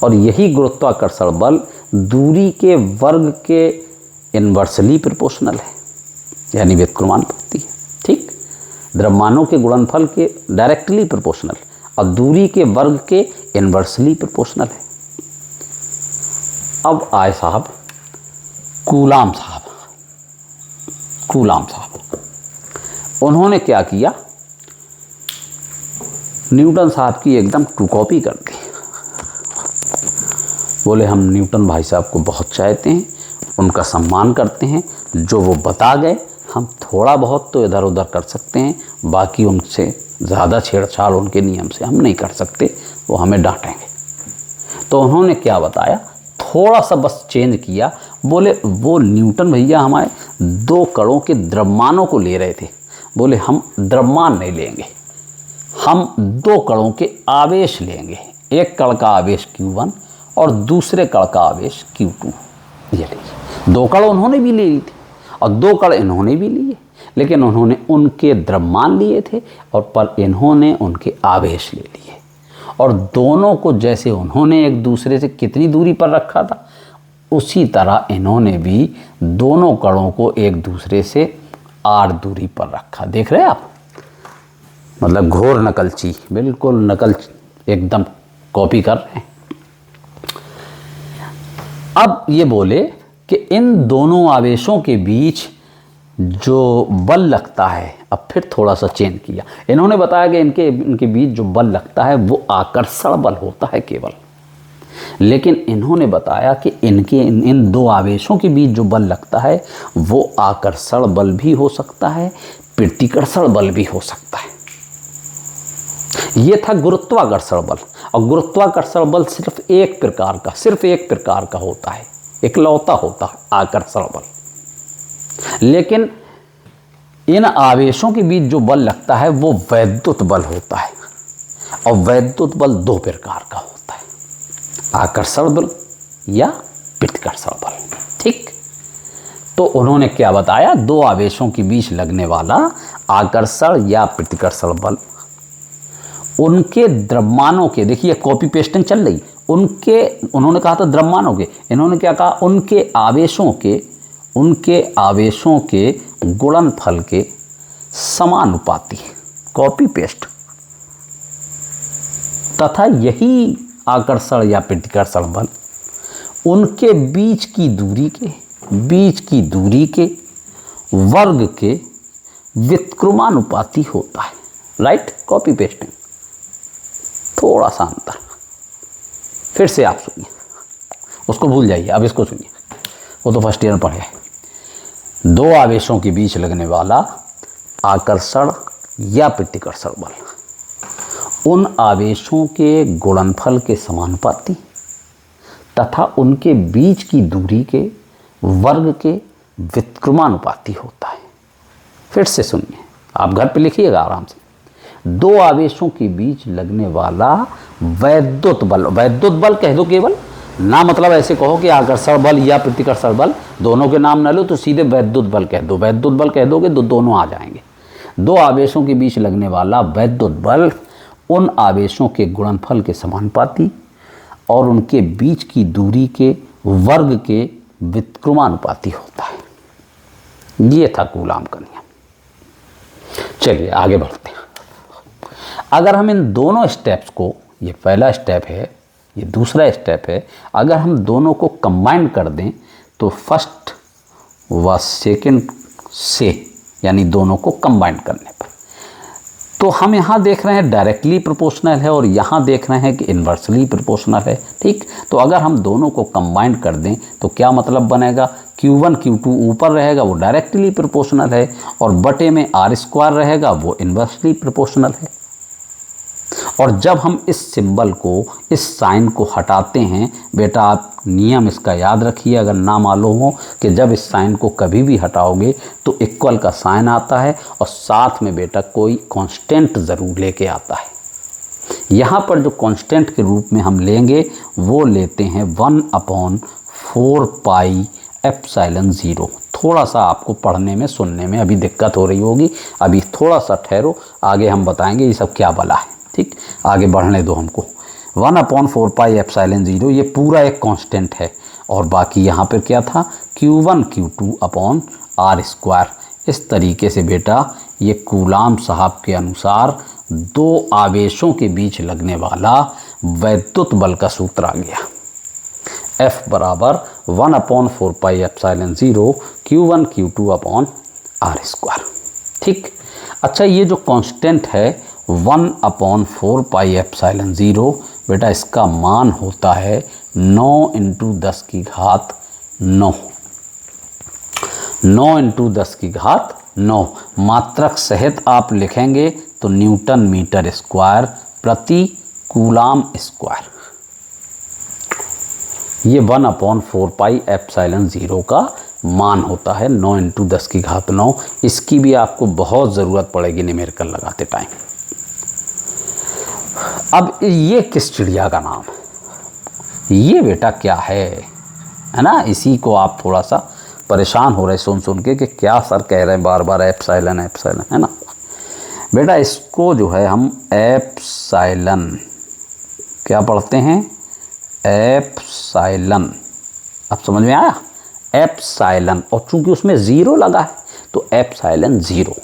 और यही गुरुत्वाकर्षण बल दूरी के वर्ग के इन्वर्सली प्रोपोर्शनल है, यानी व्युत्क्रमानुपाती है। ठीक, द्रव्यमानों के गुणनफल के डायरेक्टली प्रोपोर्शनल और दूरी के वर्ग के इन्वर्सली प्रोपोर्शनल है। अब आए साहब कूलाम साहब। उन्होंने क्या किया, न्यूटन साहब की एकदम टू कॉपी कर दी। बोले हम न्यूटन भाई साहब को बहुत चाहते हैं, उनका सम्मान करते हैं, जो वो बता गए हम थोड़ा बहुत तो इधर उधर कर सकते हैं, बाकी उनसे ज़्यादा छेड़छाड़ उनके नियम से हम नहीं कर सकते, वो हमें डांटेंगे। तो उन्होंने क्या बताया, थोड़ा सा बस चेंज किया। बोले वो न्यूटन भैया हमारे दो कणों के द्रव्यमानों को ले रहे थे, बोले हम द्रव्यमान नहीं लेंगे, हम दो कणों के आवेश लेंगे, एक कण का आवेश Q1 और दूसरे कण का आवेश Q2। ये लीजिए, दो कण उन्होंने भी ले ली थी और दो कण इन्होंने भी लिए, लेकिन उन्होंने उनके द्रव्यमान लिए थे और पर इन्होंने उनके आवेश ले लिए, और दोनों को जैसे उन्होंने एक दूसरे से कितनी दूरी पर रखा था, उसी तरह इन्होंने भी दोनों कणों को एक दूसरे से r दूरी पर रखा। देख रहे हैं आप, मतलब घोर नकलची, बिल्कुल नकल एकदम कॉपी कर रहे हैं। अब ये बोले कि इन दोनों आवेशों के बीच जो बल लगता है, अब फिर थोड़ा सा चेंज किया। इन्होंने बताया कि इनके बीच जो बल लगता है वो आकर्षण बल होता है केवल, लेकिन इन्होंने बताया कि इन दो आवेशों के बीच जो बल लगता है वो आकर्षण बल भी हो सकता है, प्रतिकर्षण बल भी हो सकता है। ये था गुरुत्वाकर्षण बल। और गुरुत्वाकर्षण बल सिर्फ एक प्रकार का होता है, इकलौता होता है आकर्षण बल। लेकिन इन आवेशों के बीच जो बल लगता है वो वैद्युत बल होता है। और वैद्युत बल दो प्रकार का होता है, आकर्षण बल या प्रतिकर्षण बल। ठीक, तो उन्होंने क्या बताया, दो आवेशों के बीच लगने वाला आकर्षण या प्रतिकर्षण बल उनके द्रव्यमानों के, देखिए कॉपी पेस्टिंग चल रही, उन्होंने कहा था द्रव्यमानों के, इन्होंने क्या कहा, उनके आवेशों के गुणनफल के समानुपाती, कॉपी पेस्ट, तथा यही आकर्षण या प्रतिकर्षण बल उनके बीच की दूरी के वर्ग के व्युत्क्रमानुपाती होता है। राइट, कॉपी पेस्टिंग, थोड़ा सा अंतर। फिर से आप सुनिए, उसको भूल जाइए, अब इसको सुनिए, वो तो फर्स्ट ईयर में पढ़े। दो आवेशों के बीच लगने वाला आकर्षण या प्रतिकर्षण बल उन आवेशों के गुणनफल के समानुपाती तथा उनके बीच की दूरी के वर्ग के व्युत्क्रमानुपाती होता है। फिर से सुनिए, आप घर पे लिखिएगा आराम से। दो आवेशों के बीच लगने वाला वैद्युत बल कह दो केवल, ना मतलब ऐसे कहो कि आकर्षण बल या प्रतिकर्षण बल, दोनों के नाम न लो तो सीधे वैद्युत बल कह दो। वैद्युत बल कह दोगे तो दोनों आ जाएंगे। दो आवेशों के बीच लगने वाला वैद्युत बल उन आवेशों के गुणनफल के समानुपाती और उनके बीच की दूरी के वर्ग के व्युत्क्रमानुपाती होता है। ये था कूलाम का नियम। चलिए आगे बढ़ते हैं। अगर हम इन दोनों स्टेप्स को, ये पहला स्टेप है, ये दूसरा स्टेप है, अगर हम दोनों को कंबाइन कर दें तो फर्स्ट व सेकंड से, यानी दोनों को कंबाइन करने पर, तो हम यहाँ देख रहे हैं डायरेक्टली प्रोपोर्शनल है और यहाँ देख रहे हैं कि इन्वर्सली प्रोपोर्शनल है। ठीक, तो अगर हम दोनों को कंबाइन कर दें तो क्या मतलब बनेगा, Q1 Q2 ऊपर रहेगा वो डायरेक्टली प्रोपोर्शनल है और बटे में R² रहेगा वो इन्वर्सली प्रोपोर्शनल है। और जब हम इस सिंबल को, इस साइन को हटाते हैं, बेटा आप नियम इसका याद रखिए, अगर ना मालूम हो कि जब इस साइन को कभी भी हटाओगे तो इक्वल का साइन आता है और साथ में बेटा कोई कांस्टेंट ज़रूर लेके आता है। यहाँ पर जो कांस्टेंट के रूप में हम लेंगे वो लेते हैं 1/4 पाई एप्सिलॉन 0। थोड़ा सा आपको पढ़ने में, सुनने में अभी दिक्कत हो रही होगी, अभी थोड़ा सा ठहरो, आगे हम बताएंगे ये सब क्या बला है। ठीक, आगे बढ़ने दो हमको। 1/4 पाई एप्सिलॉन 0 ये पूरा एक कांस्टेंट है और बाकी यहाँ पर क्या था, Q1 Q2 अपॉन R²। इस तरीके से बेटा ये कूलाम साहब के अनुसार दो आवेशों के बीच लगने वाला वैद्युत बल का सूत्र आ गया। F बराबर 1/4 pi epsilon 0 Q1 Q2 upon R²। ठीक, अच्छा ये जो कांस्टेंट है 1/4 पाई एप्सिलॉन 0, बेटा इसका मान होता है 9 × 10 की घात 9। 9 × 10 की घात 9 मात्रक सहित आप लिखेंगे तो न्यूटन मीटर स्क्वायर प्रति कूलाम स्क्वायर। ये 1/4 पाई एप्सिलॉन 0 का मान होता है 9 × 10 की घात 9। इसकी भी आपको बहुत ज़रूरत पड़ेगी न्यूमेरिकल लगाते टाइम। अब ये किस चिड़िया का नाम है, ये बेटा क्या है ना, इसी को आप थोड़ा सा परेशान हो रहे सुन के कि क्या सर कह रहे हैं बार बार एप्सिलॉन एप्सिलॉन, है ना। बेटा इसको जो है हम एप्सिलॉन क्या पढ़ते हैं, एप्सिलॉन। अब समझ में आया, एप्सिलॉन, और चूंकि उसमें 0 लगा है तो एप्सिलॉन 0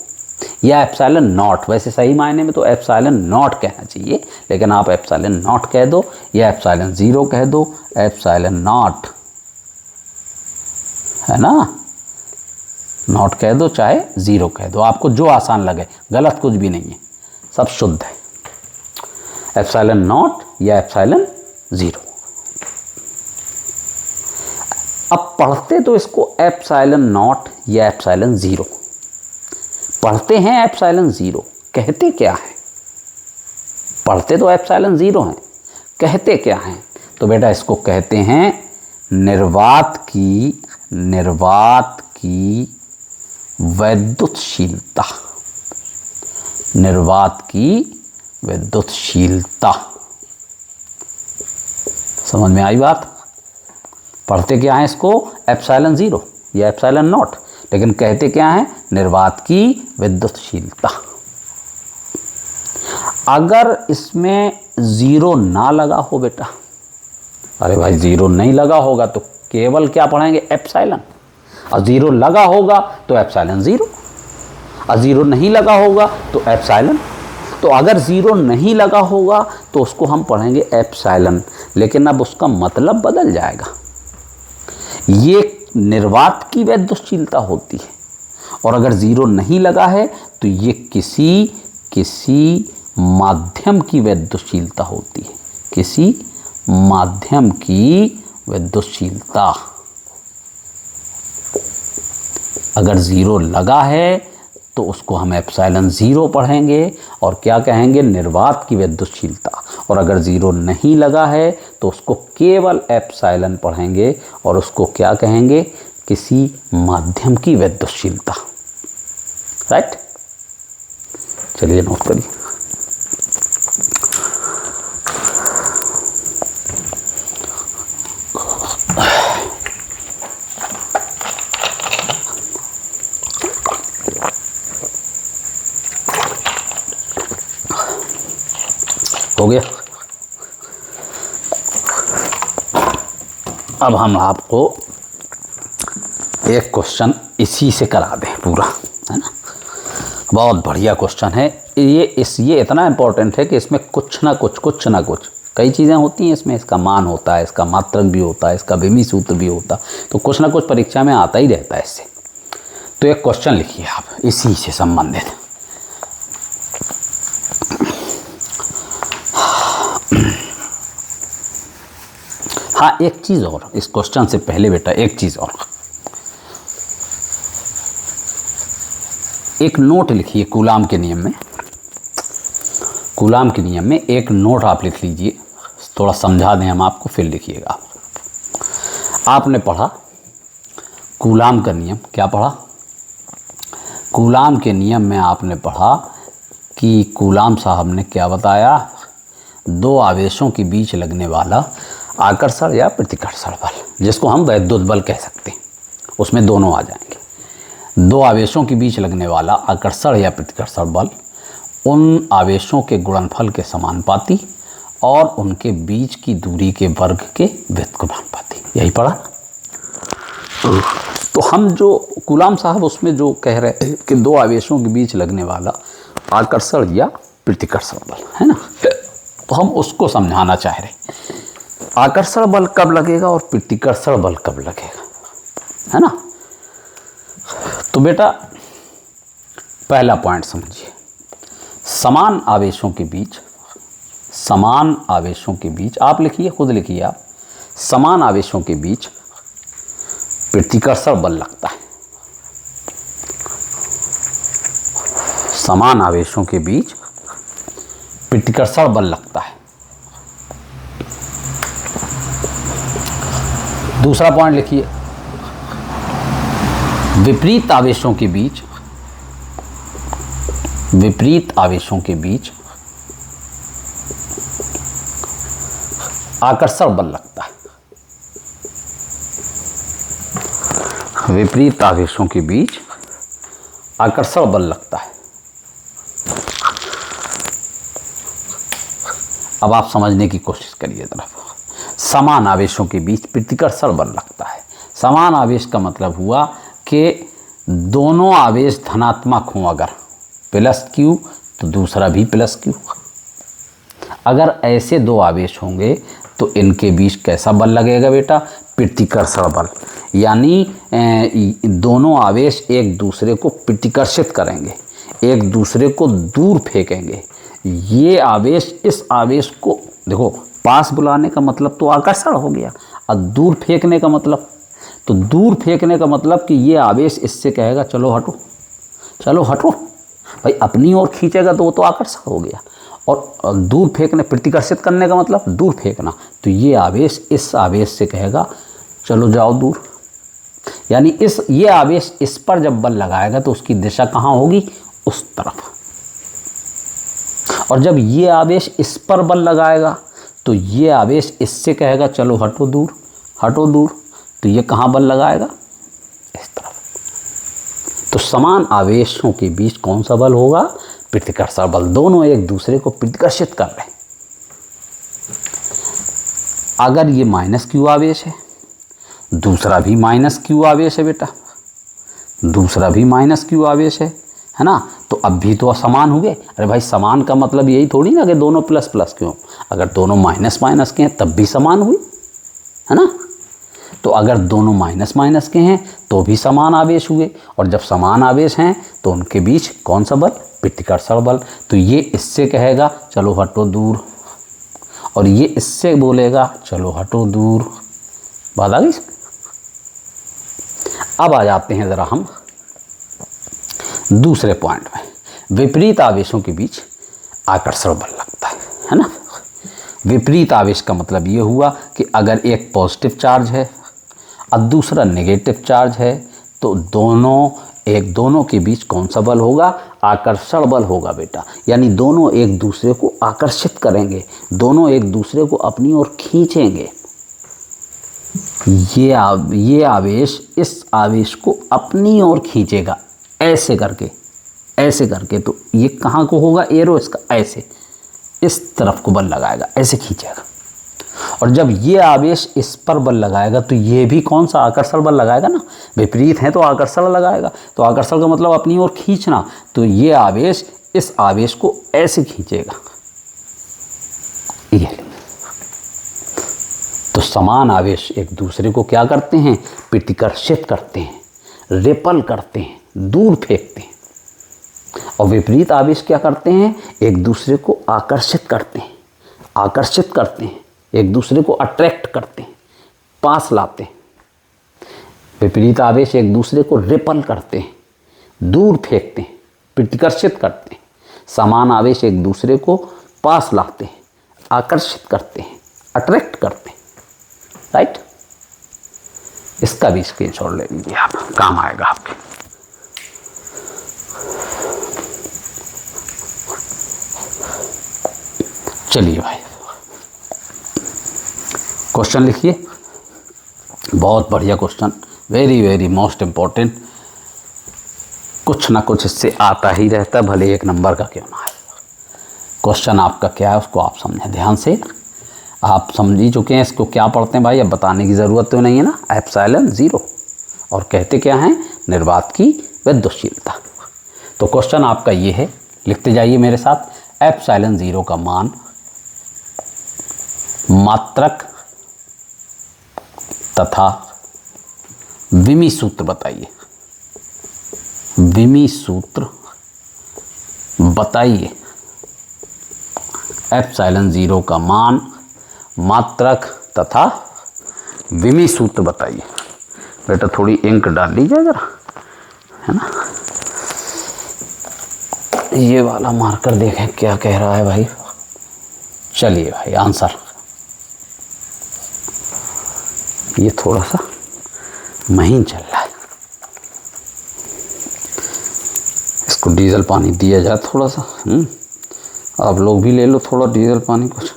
या एप्सिलॉन नॉट, वैसे सही मायने में तो एप्सिलॉन नॉट कहना चाहिए, लेकिन आप एप्सिलॉन नॉट कह दो या एप्सिलॉन 0 कह दो, एप्सिलॉन नॉट, है ना, नॉट कह दो चाहे 0 कह दो, आपको जो आसान लगे, गलत कुछ भी नहीं है, सब शुद्ध है। एप्सिलॉन नॉट या एप्सिलॉन 0। अब पढ़ते तो इसको एप्सिलॉन नॉट या एप्सिलॉन 0 पढ़ते हैं, एप्सिलॉन 0 कहते क्या है, पढ़ते तो एप्सिलॉन ज़ीरो हैं, कहते क्या हैं? तो बेटा इसको कहते हैं निर्वात की वैद्युतशीलता। निर्वात की वैद्युतशीलता। समझ में आई बात? पढ़ते क्या है इसको? एप्सिलॉन ज़ीरो या एप्सिलॉन नॉट, लेकिन कहते क्या है? निर्वात की विद्युतशीलता। अगर इसमें ज़ीरो ना लगा हो बेटा, अरे भाई ज़ीरो नहीं लगा होगा तो केवल क्या पढ़ेंगे? एप्सिलॉन। और ज़ीरो लगा होगा तो एप्सिलॉन ज़ीरो, और ज़ीरो नहीं लगा होगा तो एप्सिलॉन। तो अगर ज़ीरो नहीं लगा होगा तो उसको हम पढ़ेंगे एप्सिलॉन, लेकिन अब उसका मतलब बदल जाएगा। ये निर्वात की वैद्युतशीलता होती है, और अगर ज़ीरो नहीं लगा है तो ये किसी माध्यम की वैद्युतशीलता होती है, किसी माध्यम की वैद्युतशीलता। अगर ज़ीरो लगा है तो उसको हम एप्सिलॉन ज़ीरो पढ़ेंगे और क्या कहेंगे? निर्वात की वैद्युतशीलता। और अगर ज़ीरो नहीं लगा है तो उसको केवल एप्सिलॉन पढ़ेंगे और उसको क्या कहेंगे? किसी माध्यम की वैद्युतशीलता। राइट? चलिए नोट करिए। हो गया? अब हम आपको एक क्वेश्चन इसी से करा दें पूरा, है ना? बहुत बढ़िया क्वेश्चन है ये इतना इम्पोर्टेंट है कि इसमें कुछ ना कुछ कई चीज़ें होती हैं इसमें। इसका मान होता है, इसका मात्रक भी होता है, इसका विमी सूत्र भी होता है, तो कुछ ना कुछ परीक्षा में आता ही रहता है इससे। तो एक क्वेश्चन लिखिए आप इसी से संबंधित। हाँ, एक चीज़ और इस क्वेश्चन से पहले बेटा, एक चीज़ और, एक नोट लिखिए कूलाम के नियम में। कूलाम के नियम में एक नोट आप लिख लीजिए, थोड़ा समझा दें हम आपको, फिर लिखिएगा। आपने पढ़ा कूलाम का नियम, क्या पढ़ा? कूलाम के नियम में आपने पढ़ा कि कूलाम साहब ने क्या बताया? दो आवेशों के बीच लगने वाला आकर्षण या प्रतिकर्षण बल, जिसको हम वैद्युत बल कह सकते हैं, उसमें दोनों आ जाएंगे। दो आवेशों के बीच लगने वाला आकर्षण या प्रतिकर्षण बल उन आवेशों के गुणनफल के समानुपाती और उनके बीच की दूरी के वर्ग के व्युत्क्रमानुपाती। यही पढ़ा। तो हम जो कूलाम साहब उसमें जो कह रहे हैं कि दो आवेशों के बीच लगने वाला आकर्षण या प्रतिकर्षण बल, है ना, तो हम उसको समझाना चाह रहे हैं। आकर्षण बल कब लगेगा और प्रतिकर्षण बल कब लगेगा, है ना? तो बेटा पहला पॉइंट समझिए, समान आवेशों के बीच आप लिखिए, खुद लिखिए आप, समान आवेशों के बीच प्रतिकर्षण बल लगता है। समान आवेशों के बीच प्रतिकर्षण बल लगता है। दूसरा पॉइंट लिखिए, विपरीत आवेशों के बीच आकर्षण बल लगता है। विपरीत आवेशों के बीच आकर्षण बल लगता है। अब आप समझने की कोशिश करिए जरा। समान आवेशों के बीच प्रतिकर्षण बल लगता है। समान आवेश का मतलब हुआ कि दोनों आवेश धनात्मक हों, अगर प्लस क्यू तो दूसरा भी प्लस क्यू। अगर ऐसे दो आवेश होंगे तो इनके बीच कैसा बल लगेगा बेटा? प्रतिकर्षण बल। यानी दोनों आवेश एक दूसरे को प्रतिकर्षित करेंगे, एक दूसरे को दूर फेंकेंगे। ये आवेश इस आवेश को, देखो, पास बुलाने का मतलब तो आकर्षण हो गया, और दूर फेंकने का मतलब, तो दूर फेंकने का मतलब कि ये आवेश इससे कहेगा चलो हटो, चलो हटो भाई, अपनी ओर खींचेगा तो वो तो आकर्षण हो गया। और दूर फेंकने, प्रतिकर्षित करने का मतलब दूर फेंकना, तो ये आवेश इस आवेश से कहेगा चलो जाओ दूर। यानी ये आवेश इस पर जब बल लगाएगा तो उसकी दिशा कहाँ होगी, उस तरफ। और जब ये आवेश इस पर बल लगाएगा तो ये आवेश इससे कहेगा चलो हटो दूर, हटो दूर, तो ये कहाँ बल लगाएगा, इस तरफ। तो समान आवेशों के बीच कौन सा बल होगा, प्रतिकर्षण बल। दोनों एक दूसरे को प्रतिकर्षित कर रहे हैं। अगर ये माइनस क्यू आवेश है, दूसरा भी माइनस क्यू आवेश है बेटा, दूसरा भी माइनस क्यू आवेश है ना, तो अब भी तो समान हुए। अरे भाई समान का मतलब यही थोड़ी ना कि दोनों प्लस प्लस क्यों, अगर दोनों माइनस माइनस के हैं तब भी समान हुई, है ना। तो अगर दोनों माइनस माइनस के हैं तो भी समान आवेश हुए, और जब समान आवेश हैं तो उनके बीच कौन सा बल, प्रतिकर्षण बल। तो ये इससे कहेगा चलो हटो दूर, और ये इससे बोलेगा चलो हटो दूर। बात आ गई। अब आ जाते हैं ज़रा हम दूसरे पॉइंट में। विपरीत आवेशों के बीच आकर्षण बल लगता है ना। विपरीत आवेश का मतलब ये हुआ कि अगर एक पॉजिटिव चार्ज है और दूसरा नेगेटिव चार्ज है तो दोनों के बीच कौन सा बल होगा, आकर्षण बल होगा बेटा। यानी दोनों एक दूसरे को आकर्षित करेंगे, दोनों एक दूसरे को अपनी ओर खींचेंगे। ये आवेश इस आवेश को अपनी ओर खींचेगा, ऐसे करके, ऐसे करके। तो ये कहाँ को होगा, एरो इसका ऐसे इस तरफ को बल लगाएगा, ऐसे खींचेगा। और जब ये आवेश इस पर बल लगाएगा तो ये भी कौन सा, आकर्षण बल लगाएगा ना। विपरीत है तो आकर्षण लगाएगा, तो आकर्षण का मतलब अपनी ओर खींचना। तो ये आवेश इस आवेश को ऐसे खींचेगा, ये। तो समान आवेश एक दूसरे को क्या करते हैं, प्रतिकर्षित करते हैं, रिपल करते हैं, दूर फेंकते हैं। और विपरीत आवेश क्या करते हैं, एक दूसरे को आकर्षित करते हैं, आकर्षित करते हैं, एक दूसरे को अट्रैक्ट करते हैं, पास लाते हैं। विपरीत आवेश एक दूसरे को रिपल करते हैं, दूर फेंकते हैं, प्रतिकर्षित करते हैं। समान आवेश एक दूसरे को पास लाते हैं, आकर्षित करते हैं, अट्रैक्ट करते हैं। राइट। इसका भी स्क्रीनशॉट ले लीजिए आप, काम आएगा आपके। चलिए भाई क्वेश्चन लिखिए। बहुत बढ़िया question, very very most important. कुछ ना कुछ इससे आता ही रहता है, भले एक नंबर का क्यों ना है। क्वेश्चन आपका क्या है उसको आप समझें ध्यान से। आप समझ ही चुके हैं इसको क्या पढ़ते हैं भाई, अब बताने की ज़रूरत तो नहीं है ना। एप्सिलॉन ज़ीरो, और कहते क्या हैं, निर्वात की विद्युतशीलता। तो क्वेश्चन आपका ये है, लिखते जाइए मेरे साथ। एप्सिलॉन ज़ीरो का मान मात्रक तथा विमी सूत्र बताइए। विमी सूत्र बताइए। एप्सिलॉन ज़ीरो का मान, मात्रक तथा विमी सूत्र बताइए। बेटा थोड़ी इंक डाल लीजिए जरा, है ना। ये वाला मार्कर देखें क्या कह रहा है भाई। चलिए भाई आंसर, ये थोड़ा सा महीन चल रहा है, इसको डीजल पानी दिया जाए थोड़ा सा। आप लोग भी ले लो थोड़ा डीजल पानी कुछ।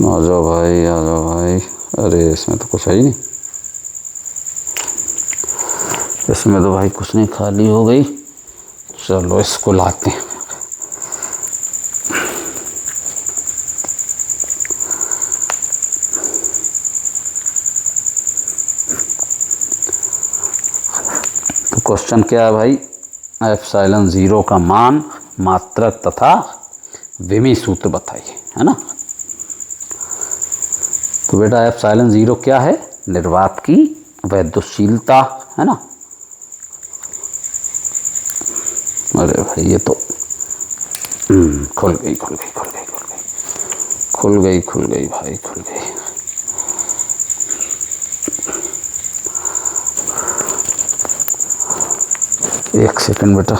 आ जाओ भाई, आ जाओ भाई। अरे इसमें तो कुछ है ही नहीं, इसमें तो भाई कुछ नहीं, खाली हो गई। चलो इसको लाते हैं। तो क्वेश्चन क्या है भाई, एप्सिलॉन ज़ीरो का मान, मात्रक तथा विमी सूत्र बताइए, है ना। तो बेटा एप्सिलॉन ज़ीरो क्या है, निर्वात की विद्युतशीलता, है ना। अरे भाई ये तो खुल गई खुल गई खुल गई खुल गई खुल गई खुल गई भाई खुल गई। एक सेकंड बेटा,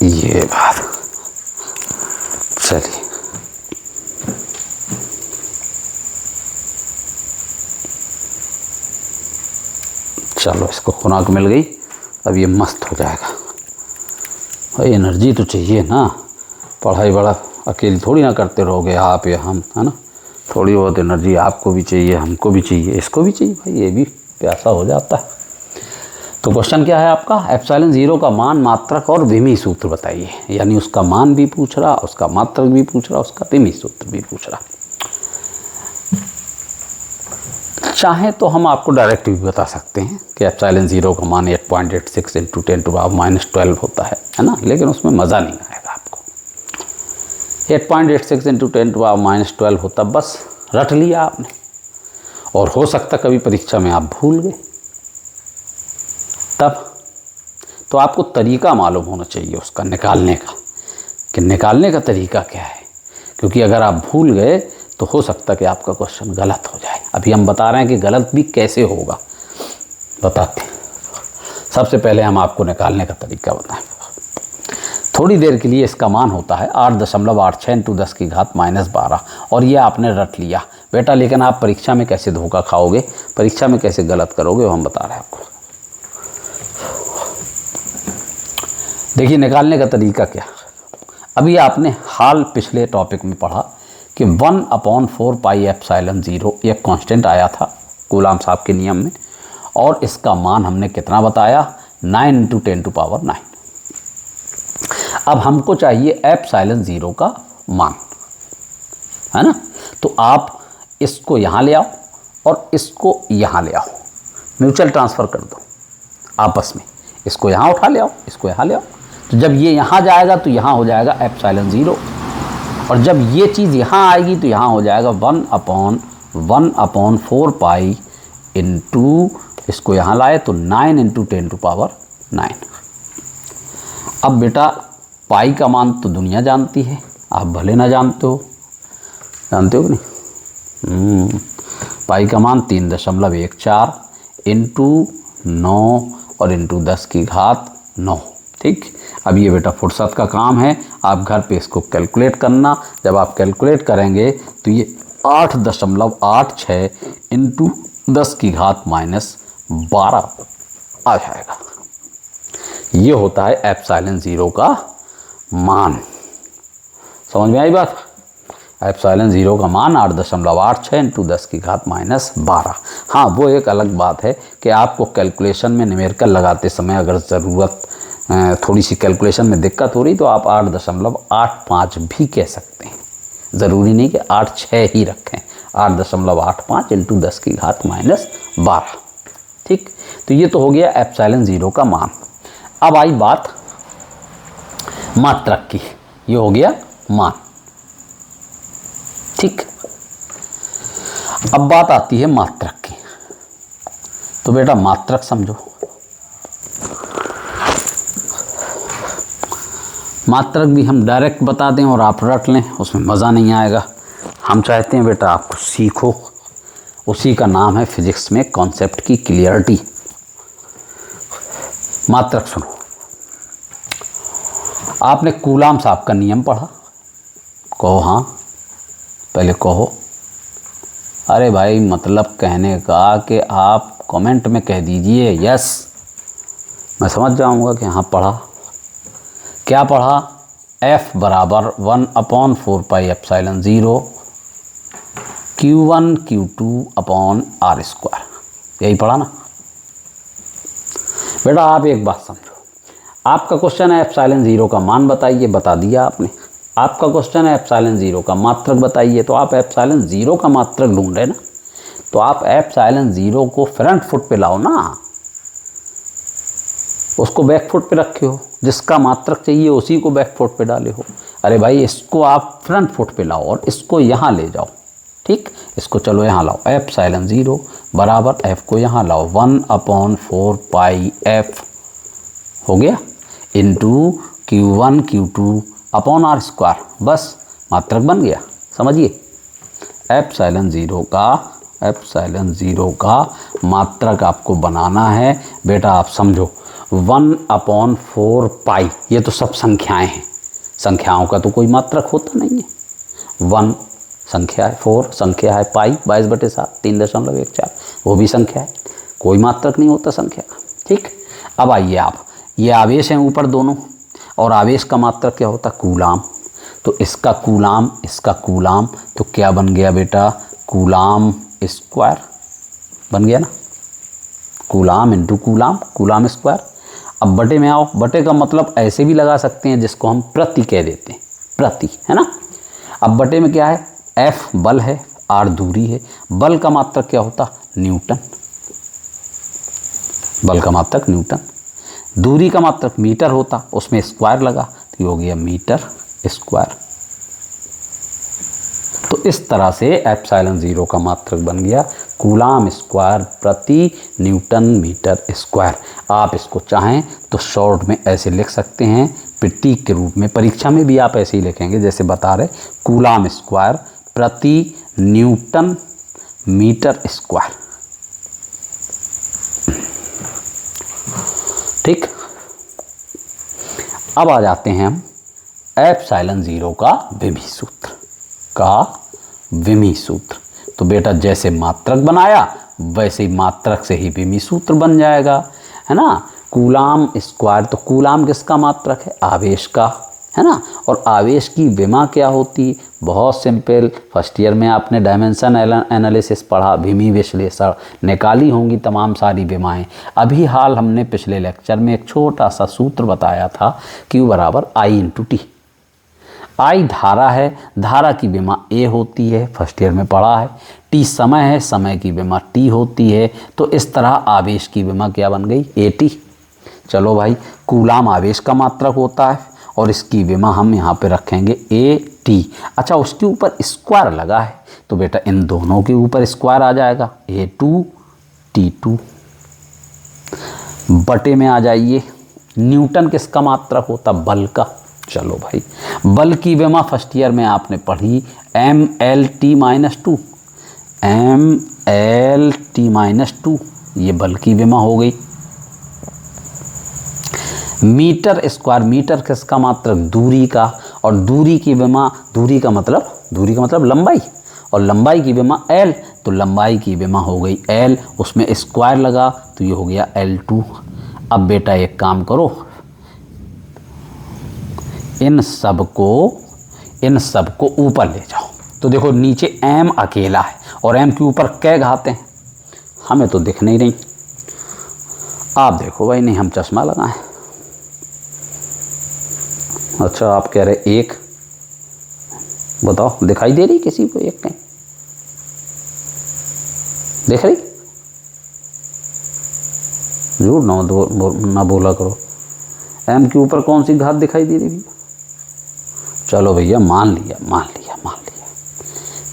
ये बात चलिए। चलो इसको खुराक मिल गई, अब ये मस्त हो जाएगा। भाई एनर्जी तो चाहिए ना, पढ़ाई बड़ा अकेले थोड़ी ना करते रहोगे आप या हम, है ना। थोड़ी बहुत एनर्जी आपको भी चाहिए, हमको भी चाहिए, इसको भी चाहिए भाई, ये भी प्यासा हो जाता है। तो क्वेश्चन क्या है आपका, एप्सिलॉन जीरो का मान, मात्रक और विमी सूत्र बताइए। यानी उसका मान भी पूछ रहा, उसका मात्रक भी पूछ रहा, उसका विमी सूत्र भी पूछ रहा। चाहे तो हम आपको डायरेक्ट भी बता सकते हैं कि एप्सिलॉन जीरो का मान 8.86 इंटू 10⁻12 होता है ना, लेकिन उसमें मज़ा नहीं आएगा आपको। 8.86 इंटू 10⁻12 होता, बस रट लिया आपने, और हो सकता कभी परीक्षा में आप भूल गए, तब तो आपको तरीका मालूम होना चाहिए उसका निकालने का, कि निकालने का तरीका क्या है। क्योंकि अगर आप भूल गए तो हो सकता कि आपका क्वेश्चन गलत हो जाए। अभी हम बता रहे हैं कि गलत भी कैसे होगा, बताते हैं। सबसे पहले हम आपको निकालने का तरीका बताएं। थोड़ी देर के लिए इसका मान होता है 8.86 इंटू 10⁻12, और ये आपने रट लिया बेटा, लेकिन आप परीक्षा में कैसे धोखा खाओगे, परीक्षा में कैसे गलत करोगे, वो हम बता रहे हैं आपको। देखिए निकालने का तरीका क्या, अभी आपने हाल पिछले टॉपिक में पढ़ा कि 1/4 पाई एप्सिलॉन जीरो ये कांस्टेंट आया था कूलाम साहब के नियम में, और इसका मान हमने कितना बताया, 9 इंटू 10⁻9। अब हमको चाहिए एप्सिलॉन जीरो का मान, है ना। तो आप इसको यहाँ ले आओ और इसको यहाँ ले आओ, म्यूचुअल ट्रांसफ़र कर दो आपस में, इसको यहाँ उठा ले आओ, इसको यहाँ ले आओ। तो जब ये यहाँ जाएगा तो यहाँ हो जाएगा एप्सिलॉन जीरो, और जब ये चीज़ यहाँ आएगी तो यहाँ हो जाएगा 1/4 पाई इंटू, इसको यहाँ लाए तो 9 इंटू 10⁻9। अब बेटा पाई का मान तो दुनिया जानती है, आप भले ना जानते हो कि नहीं। पाई का मान 3.14 इंटू 9 और इंटू 10⁻9। ठीक, अब ये बेटा फुर्सत का काम है, आप घर पे इसको कैलकुलेट करना। जब आप कैलकुलेट करेंगे तो ये 8.86 इंटू 10⁻12 आ जाएगा। ये होता है एप्सिलॉन जीरो का मान। समझ में आई बात। एप्सिलॉन जीरो का मान 8.86 इंटू 10⁻12। हाँ, वो एक अलग बात है कि आपको कैलकुलेशन में न्यूमेरिकल लगाते समय अगर ज़रूरत थोड़ी सी कैलकुलेशन में दिक्कत हो रही तो आप 8.85 भी कह सकते हैं, ज़रूरी नहीं कि 8.6 ही रखें। 8.85 इंटू 10⁻12। ठीक, तो ये तो हो गया एप्सिलॉन जीरो का मान। अब आई बात मात्रक की, ये हो गया मान। ठीक, अब बात आती है मात्रक की। तो बेटा मात्रक समझो, मात्रक भी हम डायरेक्ट बता दें और आप रट लें, उसमें मज़ा नहीं आएगा। हम चाहते हैं बेटा आपको सीखो, उसी का नाम है फिजिक्स में कॉन्सेप्ट की क्लियरिटी। मात्रक सुनो, आपने कूलाम साहब का नियम पढ़ा? कहो हाँ, पहले कहो। अरे भाई मतलब कहने का कि आप कमेंट में कह दीजिए यस, मैं समझ जाऊंगा कि हाँ पढ़ा। क्या पढ़ा? F बराबर 1/4 pi epsilon zero Q1 Q2 upon R square, यही पढ़ा ना बेटा। आप एक बात समझो, आपका क्वेश्चन है एप्सिलॉन जीरो का मान बताइए, बता दिया आपने। आपका क्वेश्चन है एप्सिलॉन जीरो का मात्रक बताइए, तो आप एप्सिलॉन जीरो का मात्रक ढूंढ रहे ना, तो आप एप्सिलॉन जीरो को फ्रंट फुट पे लाओ ना, उसको बैक फुट पे रखे हो। जिसका मात्रक चाहिए उसी को बैक फुट पे डाले हो। अरे भाई इसको आप फ्रंट फुट पे लाओ और इसको यहाँ ले जाओ, ठीक, इसको चलो यहाँ लाओ, एप्सिलॉन 0 बराबर एफ को यहाँ लाओ 1/4 पाई एफ हो गया into Q1 Q2 upon are square, बस मात्रक बन गया। समझिए एप्सिलॉन 0 का मात्रक आपको बनाना है बेटा, आप समझो 1/4 पाई, ये तो सब संख्याएं हैं, संख्याओं का तो कोई मात्रक होता नहीं है। 1 संख्या है, 4 संख्या है, पाई 22/7 3.14 वो भी संख्या है, कोई मात्रक नहीं होता संख्या का। ठीक, अब आइए आप, ये आवेश हैं ऊपर दोनों, और आवेश का मात्रक क्या होता है? कूलाम। तो इसका कूलाम तो क्या बन गया बेटा? कूलाम स्क्वायर बन गया ना, कूलाम इंटू कूलाम स्क्वायर। अब बटे में आओ, बटे का मतलब ऐसे भी लगा सकते हैं जिसको हम प्रति कह देते हैं, प्रति, है ना। अब बटे में क्या है? F बल है, R दूरी है, बल का मात्रक क्या होता? न्यूटन, बल का मात्रक न्यूटन, दूरी का मात्रक मीटर होता, उसमें स्क्वायर लगा तो ये हो गया मीटर स्क्वायर। तो इस तरह से एप्सिलॉन 0 का मात्रक बन गया कूलाम स्क्वायर प्रति न्यूटन मीटर स्क्वायर। आप इसको चाहें तो शॉर्ट में ऐसे लिख सकते हैं, प्रतीक के रूप में, परीक्षा में भी आप ऐसे ही लिखेंगे जैसे बता रहे, कूलाम स्क्वायर प्रति न्यूटन मीटर स्क्वायर। ठीक, अब आ जाते हैं हम एप्सिलॉन 0 का विमी सूत्र। तो बेटा जैसे मात्रक बनाया वैसे ही मात्रक से ही विमी सूत्र बन जाएगा, है ना। कूलाम स्क्वायर, तो कूलाम किसका मात्रक है? आवेश का, है ना। और आवेश की विमा क्या होती? बहुत सिंपल, फर्स्ट ईयर में आपने डायमेंशन एनालिसिस पढ़ा, विमी विश्लेषण निकाली होंगी तमाम सारी विमाएं। अभी हाल हमने पिछले लेक्चर में एक छोटा सा सूत्र बताया था, Q बराबर I/T। I धारा है, धारा की विमा A होती है, फर्स्ट ईयर में पढ़ा है। T समय है, समय की विमा T होती है। तो इस तरह आवेश की विमा क्या बन गई? AT। चलो भाई, कूलाम आवेश का मात्रक होता है और इसकी विमा हम यहाँ पे रखेंगे AT। अच्छा, उसके ऊपर स्क्वायर लगा है तो बेटा इन दोनों के ऊपर स्क्वायर आ जाएगा, A2 T2। बटे में आ जाइए, न्यूटन किसका मात्रक होता? बल का। चलो भाई, बल की विमा फर्स्ट ईयर में आपने पढ़ी MLT-2, MLT-2, ये बल की विमा हो गई। मीटर स्क्वायर, मीटर किसका मात्रक? दूरी का, और दूरी की विमा, दूरी का मतलब लंबाई, और लंबाई की विमा L, तो लंबाई की विमा हो गई L, उसमें स्क्वायर लगा तो ये हो गया L2। अब बेटा एक काम करो, इन सब को ऊपर ले जाओ। तो देखो नीचे M अकेला है और M के ऊपर कै घातें हैं, हमें तो दिख नहीं रही। आप देखो भाई, नहीं हम चश्मा लगाएं। अच्छा, आप कह रहे एक, बताओ दिखाई दे रही किसी को? एक कहीं देख रही? झूठ ना बोला करो। M के ऊपर कौन सी घात दिखाई दे रही? चलो भैया, मान लिया।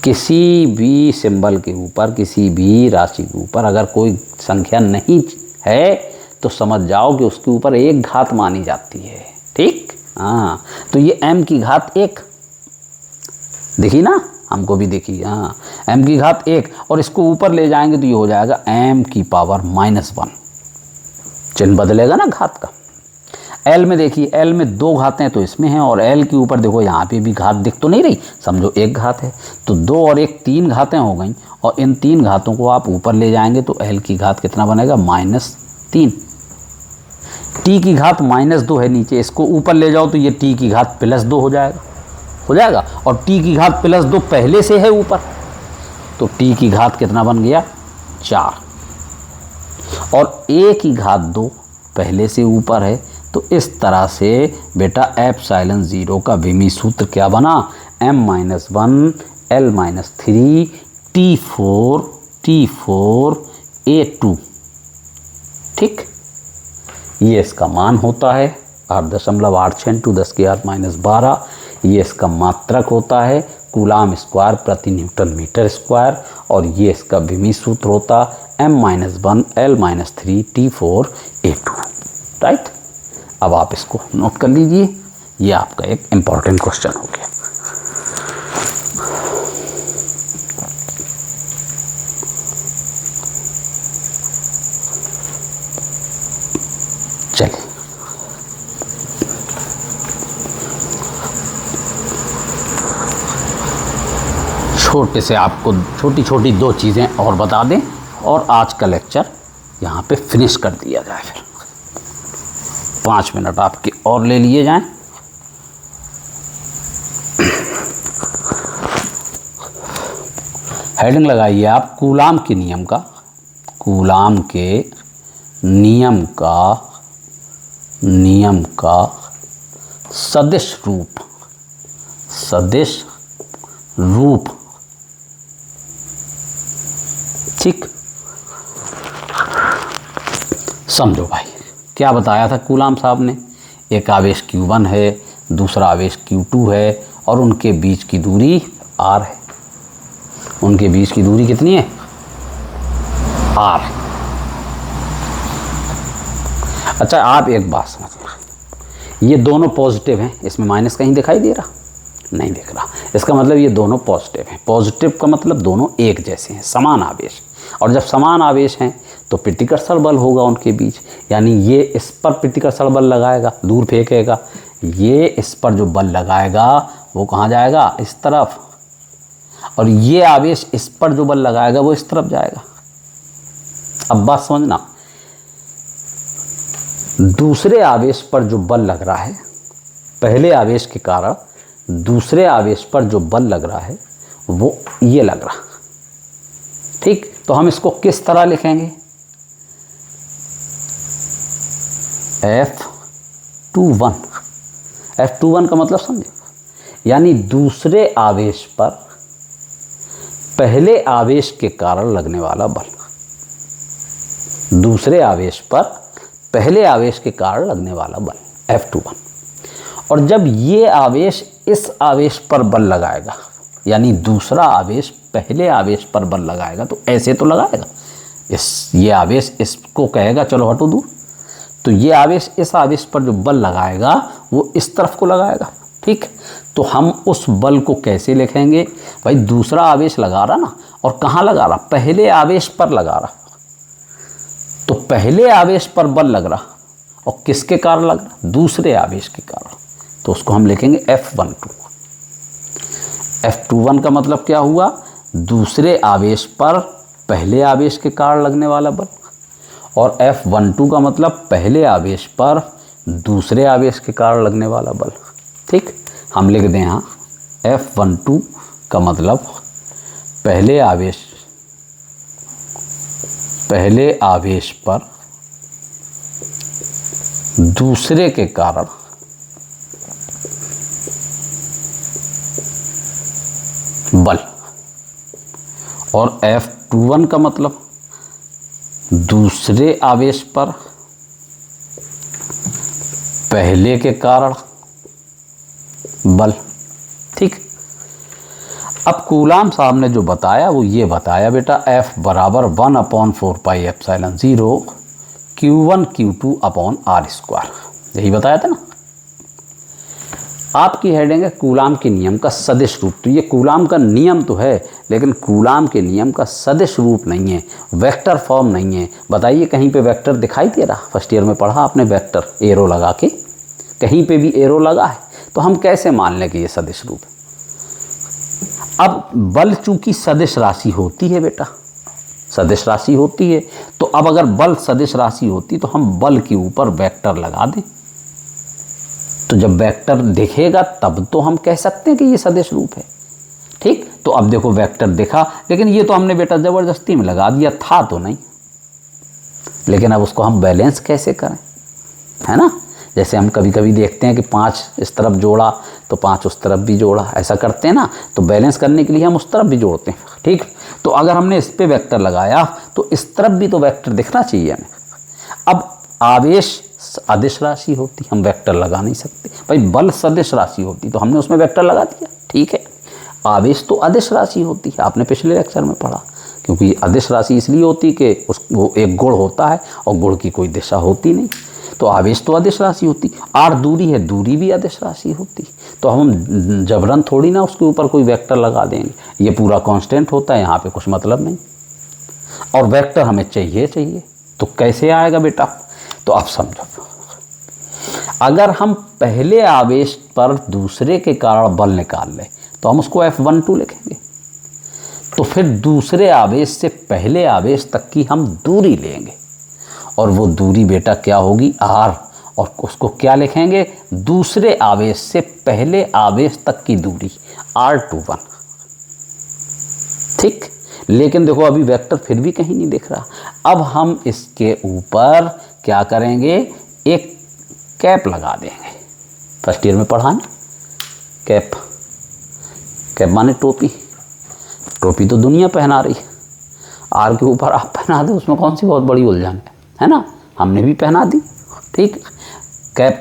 किसी भी सिंबल के ऊपर, किसी भी राशि के ऊपर अगर कोई संख्या नहीं है तो समझ जाओ कि उसके ऊपर एक घात मानी जाती है। ठीक, हाँ, तो ये M की घात 1 दिखी ना, हमको भी दिखी। हाँ, M की घात 1, और इसको ऊपर ले जाएंगे तो ये हो जाएगा M की पावर -1, चिन्ह बदलेगा ना घात का। L में देखिए, L में 2 घातें तो इसमें हैं, और L के ऊपर देखो यहाँ पे भी घात दिख तो नहीं रही, समझो एक घात है, तो 2 और 1 3 घातें हो गई, और इन 3 घातों को आप ऊपर ले जाएंगे तो L की घात कितना बनेगा? -3। T की घात -2 है नीचे, इसको ऊपर ले जाओ तो ये T की घात +2 हो जाएगा, और T की घात +2 पहले से है ऊपर, तो T की घात कितना बन गया? 4, और A की घात 2 पहले से ऊपर है। तो इस तरह से बेटा एप्सिलॉन 0 का विमी सूत्र क्या बना? M-1 L-3 T4 A2। ठीक, ये इसका मान होता है 8.86 × 10⁻12 ये इसका मात्रक होता है कूलाम स्क्वायर प्रति न्यूटन मीटर स्क्वायर, और ये इसका विमी सूत्र होता M-1L-3T4A2, राइट। अब आप इसको नोट कर लीजिए, ये आपका एक इम्पॉर्टेंट क्वेश्चन हो गया। चलिए छोटे से आपको छोटी छोटी दो चीज़ें और बता दें और आज का लेक्चर यहाँ पे फिनिश कर दिया जाए। फिर 5 मिनट आपके और ले लिए जाएं। हेडिंग लगाइए आप कूलाम के नियम का, कूलाम के नियम का सदिश रूप, ठीक। समझो भाई, क्या बताया था कूलाम साहब ने, एक आवेश Q1 है, दूसरा आवेश Q2 है, और उनके बीच की दूरी R है। उनके बीच की दूरी कितनी है? R। अच्छा, आप एक बात समझिए, ये दोनों पॉजिटिव हैं, इसमें माइनस कहीं दिखाई दे रहा? नहीं दिख रहा। इसका मतलब ये दोनों पॉजिटिव हैं। पॉजिटिव का मतलब दोनों एक जैसे हैं, समान आवेश। और जब समान आवेश हैं तो प्रतिकर्षण बल होगा उनके बीच, यानी ये इस पर प्रतिकर्षण बल लगाएगा, दूर फेंकेगा, ये इस पर जो बल लगाएगा वो कहाँ जाएगा? इस तरफ। और ये आवेश इस पर जो बल लगाएगा वो इस तरफ जाएगा। अब बात समझना, दूसरे आवेश पर जो बल लग रहा है, पहले आवेश के कारण दूसरे आवेश पर जो बल लग रहा है वो ये लग रहा, ठीक। तो हम इसको किस तरह लिखेंगे? F21। F21 का मतलब समझे, यानी दूसरे आवेश पर पहले आवेश के कारण लगने वाला बल, दूसरे आवेश पर पहले आवेश के कारण लगने वाला बल F21। और जब ये आवेश इस आवेश पर बल लगाएगा, यानी दूसरा आवेश पहले आवेश पर बल लगाएगा, तो ऐसे तो लगाएगा, ये आवेश इसको कहेगा चलो हटो दूर, तो ये आवेश इस आवेश पर जो बल लगाएगा वो इस तरफ को लगाएगा, ठीक। तो हम उस बल को कैसे लिखेंगे? भाई दूसरा आवेश लगा रहा ना, और कहाँ लगा रहा? पहले आवेश पर लगा रहा। तो पहले आवेश पर बल लग रहा, और किसके कारण लग रहा? दूसरे आवेश के कारण। तो उसको हम लिखेंगे F12। F21 का मतलब क्या हुआ? दूसरे आवेश पर पहले आवेश के कारण लगने वाला बल। और F12 का मतलब पहले आवेश पर दूसरे आवेश के कारण लगने वाला बल, ठीक। हम लिख दें यहाँ F12 का मतलब पहले आवेश पर दूसरे के कारण बल, और F21 का मतलब दूसरे आवेश पर पहले के कारण बल, ठीक। अब कूलाम साहब ने जो बताया वो ये बताया बेटा, F बराबर 1/4πε0 Q1 Q2/R², यही बताया था ना। आपकी हेडिंग है कूलाम के नियम का सदिश रूप। तो ये कूलाम का नियम तो है, लेकिन कूलाम के नियम का सदिश रूप नहीं है, वेक्टर फॉर्म नहीं है। बताइए कहीं पे वेक्टर दिखाई दे रहा? फर्स्ट ईयर में पढ़ा आपने वेक्टर, एरो लगा के, कहीं पे भी एरो लगा है, तो हम कैसे मान लें कि ये सदिश रूप? अब बल चूंकि सदिश राशि होती है बेटा, सदिश राशि होती है, तो अब अगर बल सदिश राशि होती तो हम बल के ऊपर वेक्टर लगा दें, तो जब वेक्टर दिखेगा तब तो हम कह सकते हैं कि ये सदिश रूप है, ठीक। तो अब देखो वेक्टर दिखा, लेकिन ये तो हमने बेटा ज़बरदस्ती में लगा दिया, था तो नहीं। लेकिन अब उसको हम बैलेंस कैसे करें, है ना। जैसे हम कभी कभी देखते हैं कि 5 इस तरफ जोड़ा तो 5 उस तरफ भी जोड़ा, ऐसा करते हैं ना। तो बैलेंस करने के लिए हम उस तरफ भी जोड़ते हैं, ठीक। तो अगर हमने इस पे वेक्टर लगाया तो इस तरफ भी तो वेक्टर दिखना चाहिए हमें। अब आवेश अदिश राशि होती, हम वेक्टर लगा नहीं सकते। भाई बल सदिश राशि होती तो हमने उसमें वेक्टर लगा दिया, ठीक है। आवेश तो अदिश राशि होती है, आपने पिछले लेक्चर में पढ़ा, क्योंकि अदिश राशि इसलिए होती कि वो एक गुण होता है और गुण की कोई दिशा होती नहीं, तो आवेश तो अदिश राशि होती। आर दूरी है, दूरी भी अदिश राशि होती, तो हम जबरन थोड़ी ना उसके ऊपर कोई वेक्टर लगा देंगे, ये पूरा कांस्टेंट होता है, यहाँ पे कुछ मतलब नहीं। और वेक्टर हमें चाहिए, तो कैसे आएगा बेटा? तो आप समझो, अगर हम पहले आवेश पर दूसरे के कारण बल निकाल लें तो हम उसको F12 लिखेंगे, तो फिर दूसरे आवेश से पहले आवेश तक की हम दूरी लेंगे, और वो दूरी बेटा क्या होगी? R, और उसको क्या लिखेंगे? दूसरे आवेश से पहले आवेश तक की दूरी R21, ठीक। लेकिन देखो अभी वेक्टर फिर भी कहीं नहीं दिख रहा। अब हम इसके ऊपर क्या करेंगे? एक कैप लगा देंगे। फर्स्ट ईयर में पढ़ा ना कैप, कैप माने टोपी, टोपी तो दुनिया पहना रही है, आर के ऊपर आप पहना दो, उसमें कौन सी बहुत बड़ी उलझन है ना? हमने भी पहना दी, ठीक। कैप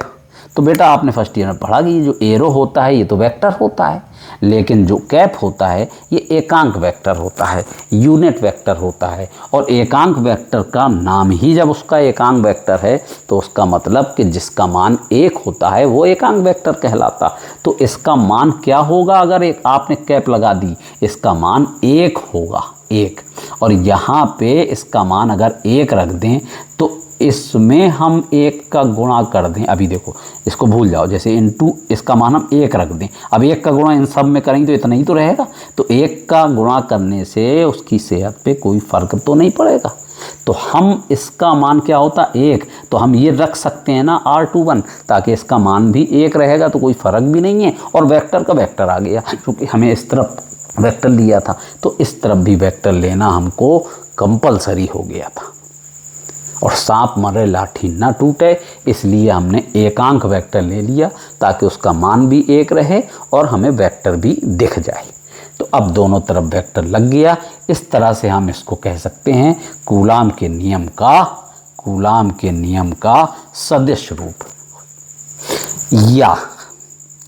तो बेटा आपने फर्स्ट ईयर में पढ़ा कि ये जो एरो होता है ये तो वेक्टर होता है, लेकिन जो कैप होता है ये एकांक वेक्टर होता है, यूनिट वेक्टर होता है। और एकांक वेक्टर का नाम ही जब उसका एकांक वेक्टर है तो उसका मतलब कि जिसका मान 1 होता है वो एकांक वेक्टर कहलाता। तो इसका मान क्या होगा? अगर एक आपने कैप लगा दी, इसका मान 1 होगा, 1। और यहाँ पे इसका मान अगर 1 रख दें तो इसमें हम 1 का गुणा कर दें, अभी देखो इसको भूल जाओ, जैसे इनटू इसका मान हम 1 रख दें, अब 1 का गुणा इन सब में करेंगे तो इतना ही तो रहेगा, तो 1 का गुणा करने से उसकी सेहत पे कोई फ़र्क तो नहीं पड़ेगा। तो हम इसका मान क्या होता? 1, तो हम ये रख सकते हैं ना R21, ताकि इसका मान भी 1 रहेगा तो कोई फ़र्क भी नहीं है, और वेक्टर का वेक्टर आ गया, क्योंकि हमें इस तरफ वेक्टर लिया था तो इस तरफ भी वेक्टर लेना हमको कंपलसरी हो गया था। और सांप मरे लाठी ना टूटे, इसलिए हमने एकांक वेक्टर ले लिया ताकि उसका मान भी 1 रहे और हमें वेक्टर भी दिख जाए। तो अब दोनों तरफ वेक्टर लग गया। इस तरह से हम इसको कह सकते हैं कूलाम के नियम का सदिश रूप। या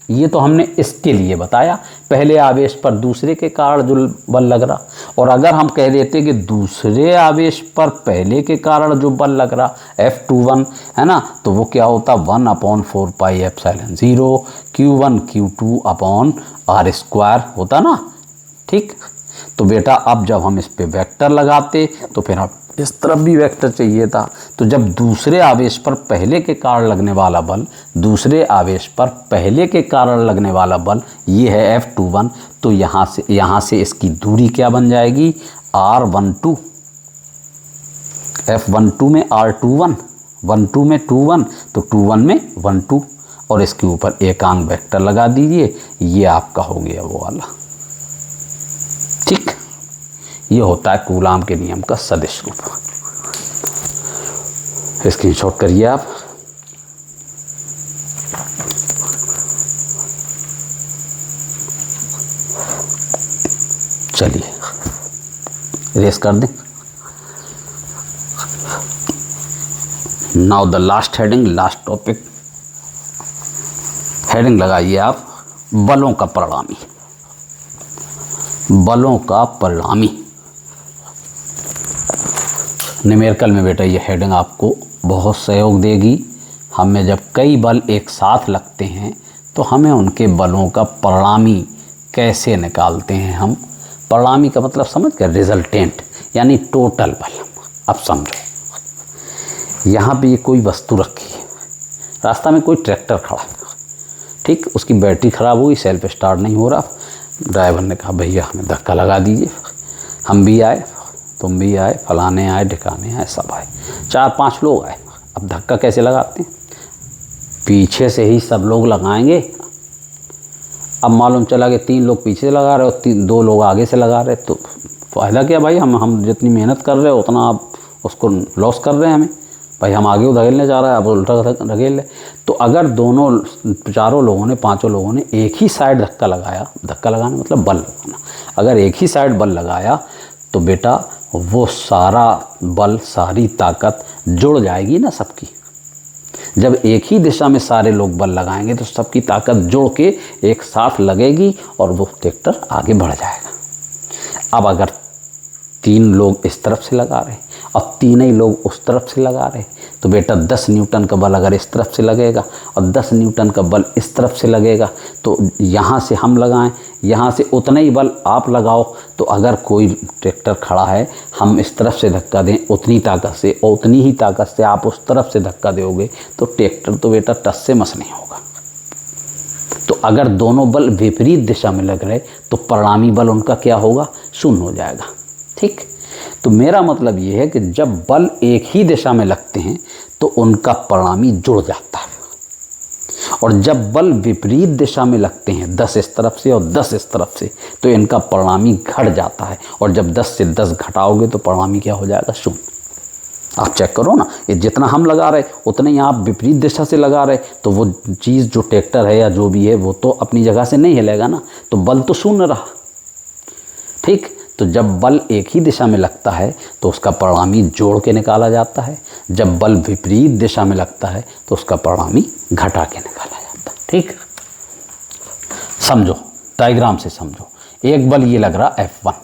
ये तो हमने इसके लिए बताया, पहले आवेश पर दूसरे के कारण जो बल लग रहा, और अगर हम कह देते कि दूसरे आवेश पर पहले के कारण जो बल लग रहा F21 है ना, तो वो क्या होता? 1/4 पाई एप्सिलॉन 0 Q1 Q2/R² होता ना, ठीक। तो बेटा अब जब हम इस पे वेक्टर लगाते तो फिर हम इस तरफ भी वेक्टर चाहिए था, तो जब दूसरे आवेश पर पहले के कारण लगने वाला बल, दूसरे आवेश पर पहले के कारण लगने वाला बल ये है F21, तो यहाँ से इसकी दूरी क्या बन जाएगी? R12, F12 में R21, 12 में 21, तो 21 में 12, और इसके ऊपर एकांक वेक्टर लगा दीजिए, ये आपका हो गया वो वाला, ठीक। ये होता है कूलाम के नियम का सदिश रूप। स्क्रीनशॉट करिए आप। चलिए रेस कर दें। Now the last heading, last topic. Heading लगाइए आप, बलों का परिणामी। बलों का परिणामी न्यूमेरिकल में बेटा ये हेडिंग आपको बहुत सहयोग देगी। हमें जब कई बल एक साथ लगते हैं तो हमें उनके बलों का परिणामी कैसे निकालते हैं हम। परिणामी का मतलब समझ गए? रिजल्टेंट यानी टोटल बल। अब समझो, यहाँ पे ये कोई वस्तु रखी है, रास्ता में कोई ट्रैक्टर खड़ा है, ठीक। उसकी बैटरी ख़राब हुई, सेल्फ स्टार्ट नहीं हो रहा। ड्राइवर ने कहा भैया हमें धक्का लगा दीजिए। हम भी आए, तुम भी आए, फलाने आए, ढिकाने आए, सब आए, 4-5 लोग आए। अब धक्का कैसे लगाते हैं? पीछे से ही सब लोग लगाएंगे। अब मालूम चला कि 3 लोग पीछे से लगा रहे और 2 लोग आगे से लगा रहे, तो फ़ायदा क्या भाई? हम जितनी मेहनत कर रहे हो उतना आप उसको लॉस कर रहे हैं हमें। भाई हम आगे धकेलने जा रहे हैं, आप उल्टा धकेल ले। तो अगर चारों लोगों ने, 5 लोगों ने एक ही साइड धक्का लगाया, धक्का लगाना मतलब बल लगाना, अगर एक ही साइड बल लगाया तो बेटा वो सारा बल, सारी ताकत जुड़ जाएगी ना सबकी। जब एक ही दिशा में सारे लोग बल लगाएंगे तो सबकी ताकत जोड़ के एक साथ लगेगी और वो ट्रैक्टर आगे बढ़ जाएगा। अब अगर 3 लोग इस तरफ से लगा रहे और तीनों ही लोग उस तरफ से लगा रहे तो बेटा 10 न्यूटन का बल अगर इस तरफ से लगेगा और 10 न्यूटन का बल इस तरफ से लगेगा तो यहाँ से हम लगाएं, यहाँ से उतना ही बल आप लगाओ। तो अगर कोई ट्रैक्टर खड़ा है, हम इस तरफ से धक्का दें उतनी ताकत से और उतनी ही ताकत से आप उस तरफ से धक्का दोगे तो ट्रैक्टर तो बेटा टस से मस नहीं होगा। तो अगर दोनों बल विपरीत दिशा में लग रहे तो परिणामी बल उनका क्या होगा? शून्य हो जाएगा। ठीक, तो मेरा मतलब ये है कि जब बल एक ही दिशा में लगते हैं तो उनका परिणामी जुड़ जाता है, और जब बल विपरीत दिशा में लगते हैं 10 इस तरफ से और 10 इस तरफ से तो इनका परिणामी घट जाता है, और जब 10 से 10 घटाओगे तो परिणामी क्या हो जाएगा? शून्य। आप चेक करो ना, ये जितना हम लगा रहे उतना ही आप विपरीत दिशा से लगा रहे तो वो चीज़ जो ट्रैक्टर है या जो भी है वो तो अपनी जगह से नहीं हिलेगा ना, तो बल तो शून्य रहा। ठीक, तो जब बल एक ही दिशा में लगता है तो उसका परिणामी जोड़ के निकाला जाता है, जब बल विपरीत दिशा में लगता है तो उसका परिणामी घटा के निकाला जाता है। ठीक, समझो, डायग्राम से समझो। एक बल ये लग रहा F1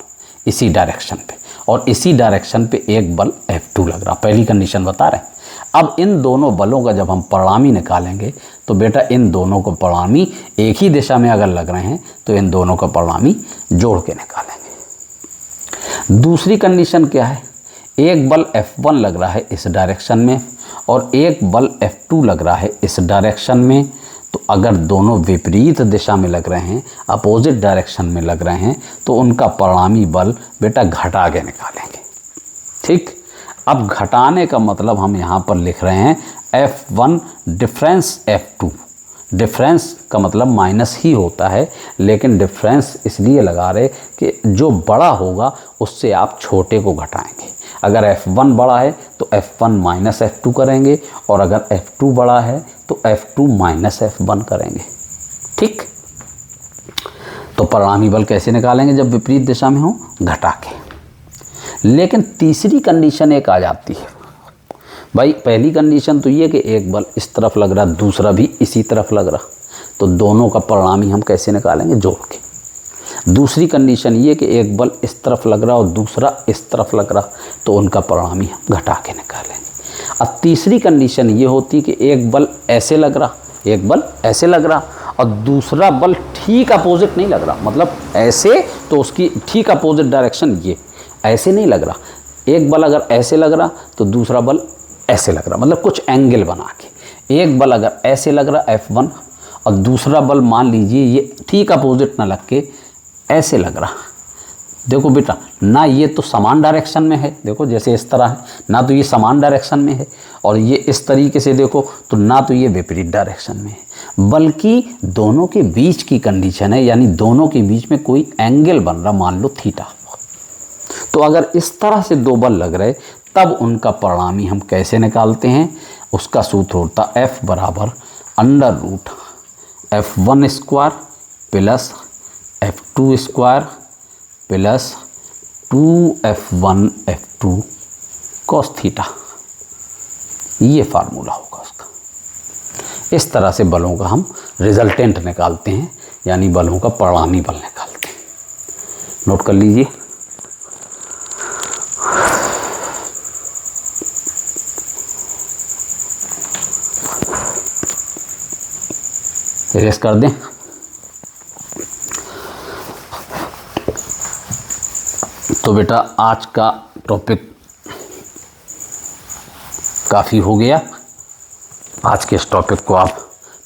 इसी डायरेक्शन पे, और इसी डायरेक्शन पे एक बल F2 लग रहा, पहली कंडीशन बता रहे हैं। अब इन दोनों बलों का जब हम परिणामी निकालेंगे तो बेटा इन दोनों को परिणामी एक ही दिशा में अगर लग रहे हैं तो इन दोनों का परिणामी जोड़ के निकालेंगे। दूसरी कंडीशन क्या है? एक बल F1 लग रहा है इस डायरेक्शन में और एक बल F2 लग रहा है इस डायरेक्शन में, तो अगर दोनों विपरीत दिशा में लग रहे हैं, अपोजिट डायरेक्शन में लग रहे हैं, तो उनका परिणामी बल बेटा घटा के निकालेंगे। ठीक, अब घटाने का मतलब हम यहाँ पर लिख रहे हैं F1 डिफरेंस F2। डिफरेंस का मतलब माइनस ही होता है, लेकिन डिफरेंस इसलिए लगा रहे कि जो बड़ा होगा उससे आप छोटे को घटाएंगे। अगर F1 बड़ा है तो F1 माइनस F2 करेंगे, और अगर F2 बड़ा है तो F2 माइनस F1 करेंगे। ठीक, तो परिणामी बल कैसे निकालेंगे जब विपरीत दिशा में हो? घटा के। लेकिन तीसरी कंडीशन एक आ जाती है भाई। पहली कंडीशन तो ये कि एक बल इस तरफ लग रहा, दूसरा भी इसी तरफ लग रहा, तो दोनों का परिणामी हम कैसे निकालेंगे? जोड़ के। दूसरी कंडीशन ये कि एक बल इस तरफ लग रहा और दूसरा इस तरफ लग रहा, तो उनका परिणामी हम घटा के निकालेंगे। अब तीसरी कंडीशन ये होती कि एक बल ऐसे लग रहा, एक बल ऐसे लग रहा और दूसरा बल ठीक अपोजिट नहीं लग रहा, मतलब ऐसे तो उसकी ठीक अपोजिट डायरेक्शन ये ऐसे नहीं लग रहा। एक बल अगर ऐसे लग रहा तो दूसरा बल ऐसे लग रहा, मतलब कुछ एंगल बना के। एक बल अगर ऐसे लग रहा F1 और दूसरा बल मान लीजिए ये ठीक अपोजिट ना लग के ऐसे लग रहा। देखो बेटा, ना ये तो समान डायरेक्शन में है, देखो जैसे इस तरह है, ना तो ये समान डायरेक्शन में है, और ये इस तरीके से देखो तो ना तो ये विपरीत डायरेक्शन में है, बल्कि दोनों के बीच की कंडीशन है, यानी दोनों के बीच में कोई एंगल बन रहा, मान लो थीटा। तो अगर इस तरह से दो बल लग रहे तब उनका परिणामी हम कैसे निकालते हैं? उसका सूत्र होता F बराबर under root F1 square plus F2 square plus 2F1 F2 cos theta. ये फार्मूला होगा उसका। इस तरह से बलों का हम रिजल्टेंट निकालते हैं, यानी बलों का परिणामी बल निकालते हैं। नोट कर लीजिए। इरेज कर दें। तो बेटा आज का टॉपिक काफ़ी हो गया। आज के इस टॉपिक को आप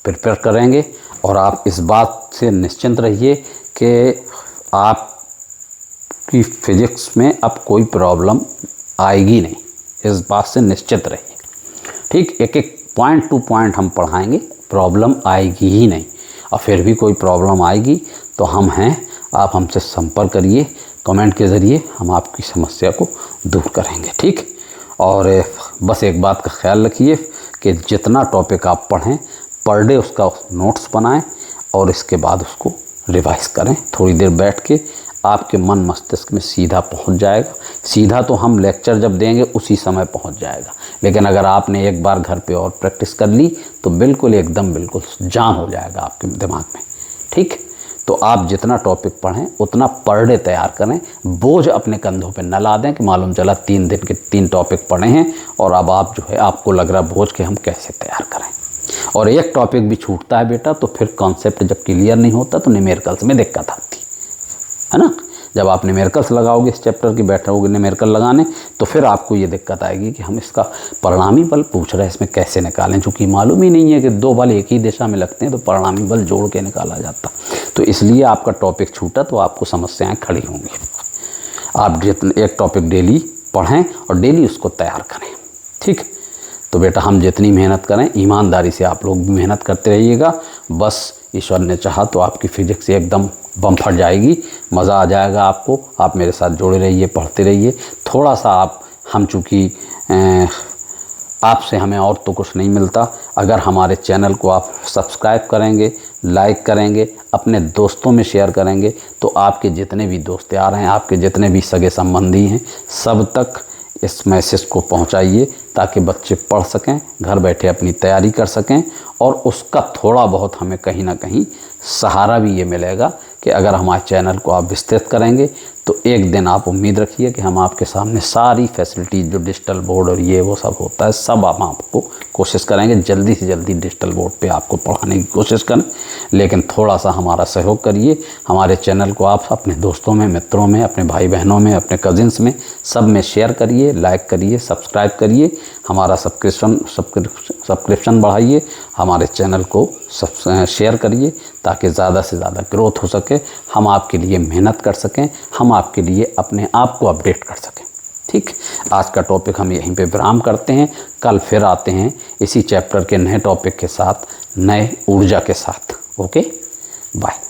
प्रिपेयर करेंगे और आप इस बात से निश्चिंत रहिए कि आपकी फिजिक्स में अब कोई प्रॉब्लम आएगी नहीं, इस बात से निश्चित रहिए। ठीक, एक एक पॉइंट टू पॉइंट हम पढ़ाएंगे, प्रॉब्लम आएगी ही नहीं, और फिर भी कोई प्रॉब्लम आएगी तो हम हैं, आप हमसे संपर्क करिए, कमेंट के ज़रिए हम आपकी समस्या को दूर करेंगे। ठीक, और बस एक बात का ख्याल रखिए कि जितना टॉपिक आप पढ़ें पर डे उसका नोट्स बनाएं और इसके बाद उसको रिवाइज करें। थोड़ी देर बैठ के आपके मन मस्तिष्क में सीधा पहुंच जाएगा। सीधा तो हम लेक्चर जब देंगे उसी समय पहुंच जाएगा, लेकिन अगर आपने एक बार घर पे और प्रैक्टिस कर ली तो बिल्कुल एकदम बिल्कुल जान हो जाएगा आपके दिमाग में। ठीक, तो आप जितना टॉपिक पढ़ें उतना पर डे तैयार करें। बोझ अपने कंधों पे न ला दें कि मालूम चला 3 दिन के 3 टॉपिक पढ़े हैं और अब आप जो है आपको लग रहा बोझ कि हम कैसे तैयार करें। और एक टॉपिक भी छूटता है बेटा तो फिर कॉन्सेप्ट जब क्लियर नहीं होता तो न्यूमेरिकल्स में दिक्कत आती है ना। जब आप न्यूमेरिकल्स लगाओगे इस चैप्टर की, बैठोगे न्यूमेरिकल लगाने, तो फिर आपको ये दिक्कत आएगी कि हम इसका परिणामी बल पूछ रहे हैं, इसमें कैसे निकालें, चूँकि मालूम ही नहीं है कि 2 बल एक ही दिशा में लगते हैं तो परिणामी बल जोड़ के निकाला जाता। तो इसलिए आपका टॉपिक छूटा तो आपको समस्याएँ खड़ी होंगी। आप जितने एक टॉपिक डेली पढ़ें और डेली उसको तैयार करें। ठीक, तो बेटा हम जितनी मेहनत करें, ईमानदारी से आप लोग भी मेहनत करते रहिएगा। बस ईश्वर ने चाहा तो आपकी फिजिक्स एकदम बम फट जाएगी, मज़ा आ जाएगा आपको। आप मेरे साथ जुड़े रहिए, पढ़ते रहिए। थोड़ा सा आप, हम चूँकि आपसे हमें और तो कुछ नहीं मिलता, अगर हमारे चैनल को आप सब्सक्राइब करेंगे, लाइक करेंगे, अपने दोस्तों में शेयर करेंगे, तो आपके जितने भी दोस्त यार हैं, आपके जितने भी सगे संबंधी हैं, सब तक इस मैसेज को पहुंचाइए ताकि बच्चे पढ़ सकें, घर बैठे अपनी तैयारी कर सकें। और उसका थोड़ा बहुत हमें कहीं ना कहीं सहारा भी ये मिलेगा कि अगर हमारे चैनल को आप विस्तृत करेंगे तो एक दिन आप उम्मीद रखिए कि हम आपके सामने सारी फैसिलिटी जो डिजिटल बोर्ड और ये वो सब होता है, सब हम आपको कोशिश करेंगे जल्दी से जल्दी डिजिटल बोर्ड पे आपको पढ़ाने की कोशिश करें। लेकिन थोड़ा सा हमारा सहयोग करिए। हमारे चैनल को आप अपने दोस्तों में, मित्रों में, अपने भाई बहनों में, अपने कजिन्स में, सब में शेयर करिए, लाइक करिए, सब्सक्राइब करिए, हमारा सब्सक्रिप्शन बढ़ाइए, हमारे चैनल को शेयर करिए ताकि ज़्यादा से ज़्यादा ग्रोथ हो सके, हम आपके लिए मेहनत कर सकें, हम आपके लिए अपने आप को अपडेट कर सकें। ठीक, आज का टॉपिक हम यहीं पे विराम करते हैं। कल फिर आते हैं इसी चैप्टर के नए टॉपिक के साथ, नए ऊर्जा के साथ। Okay, bye.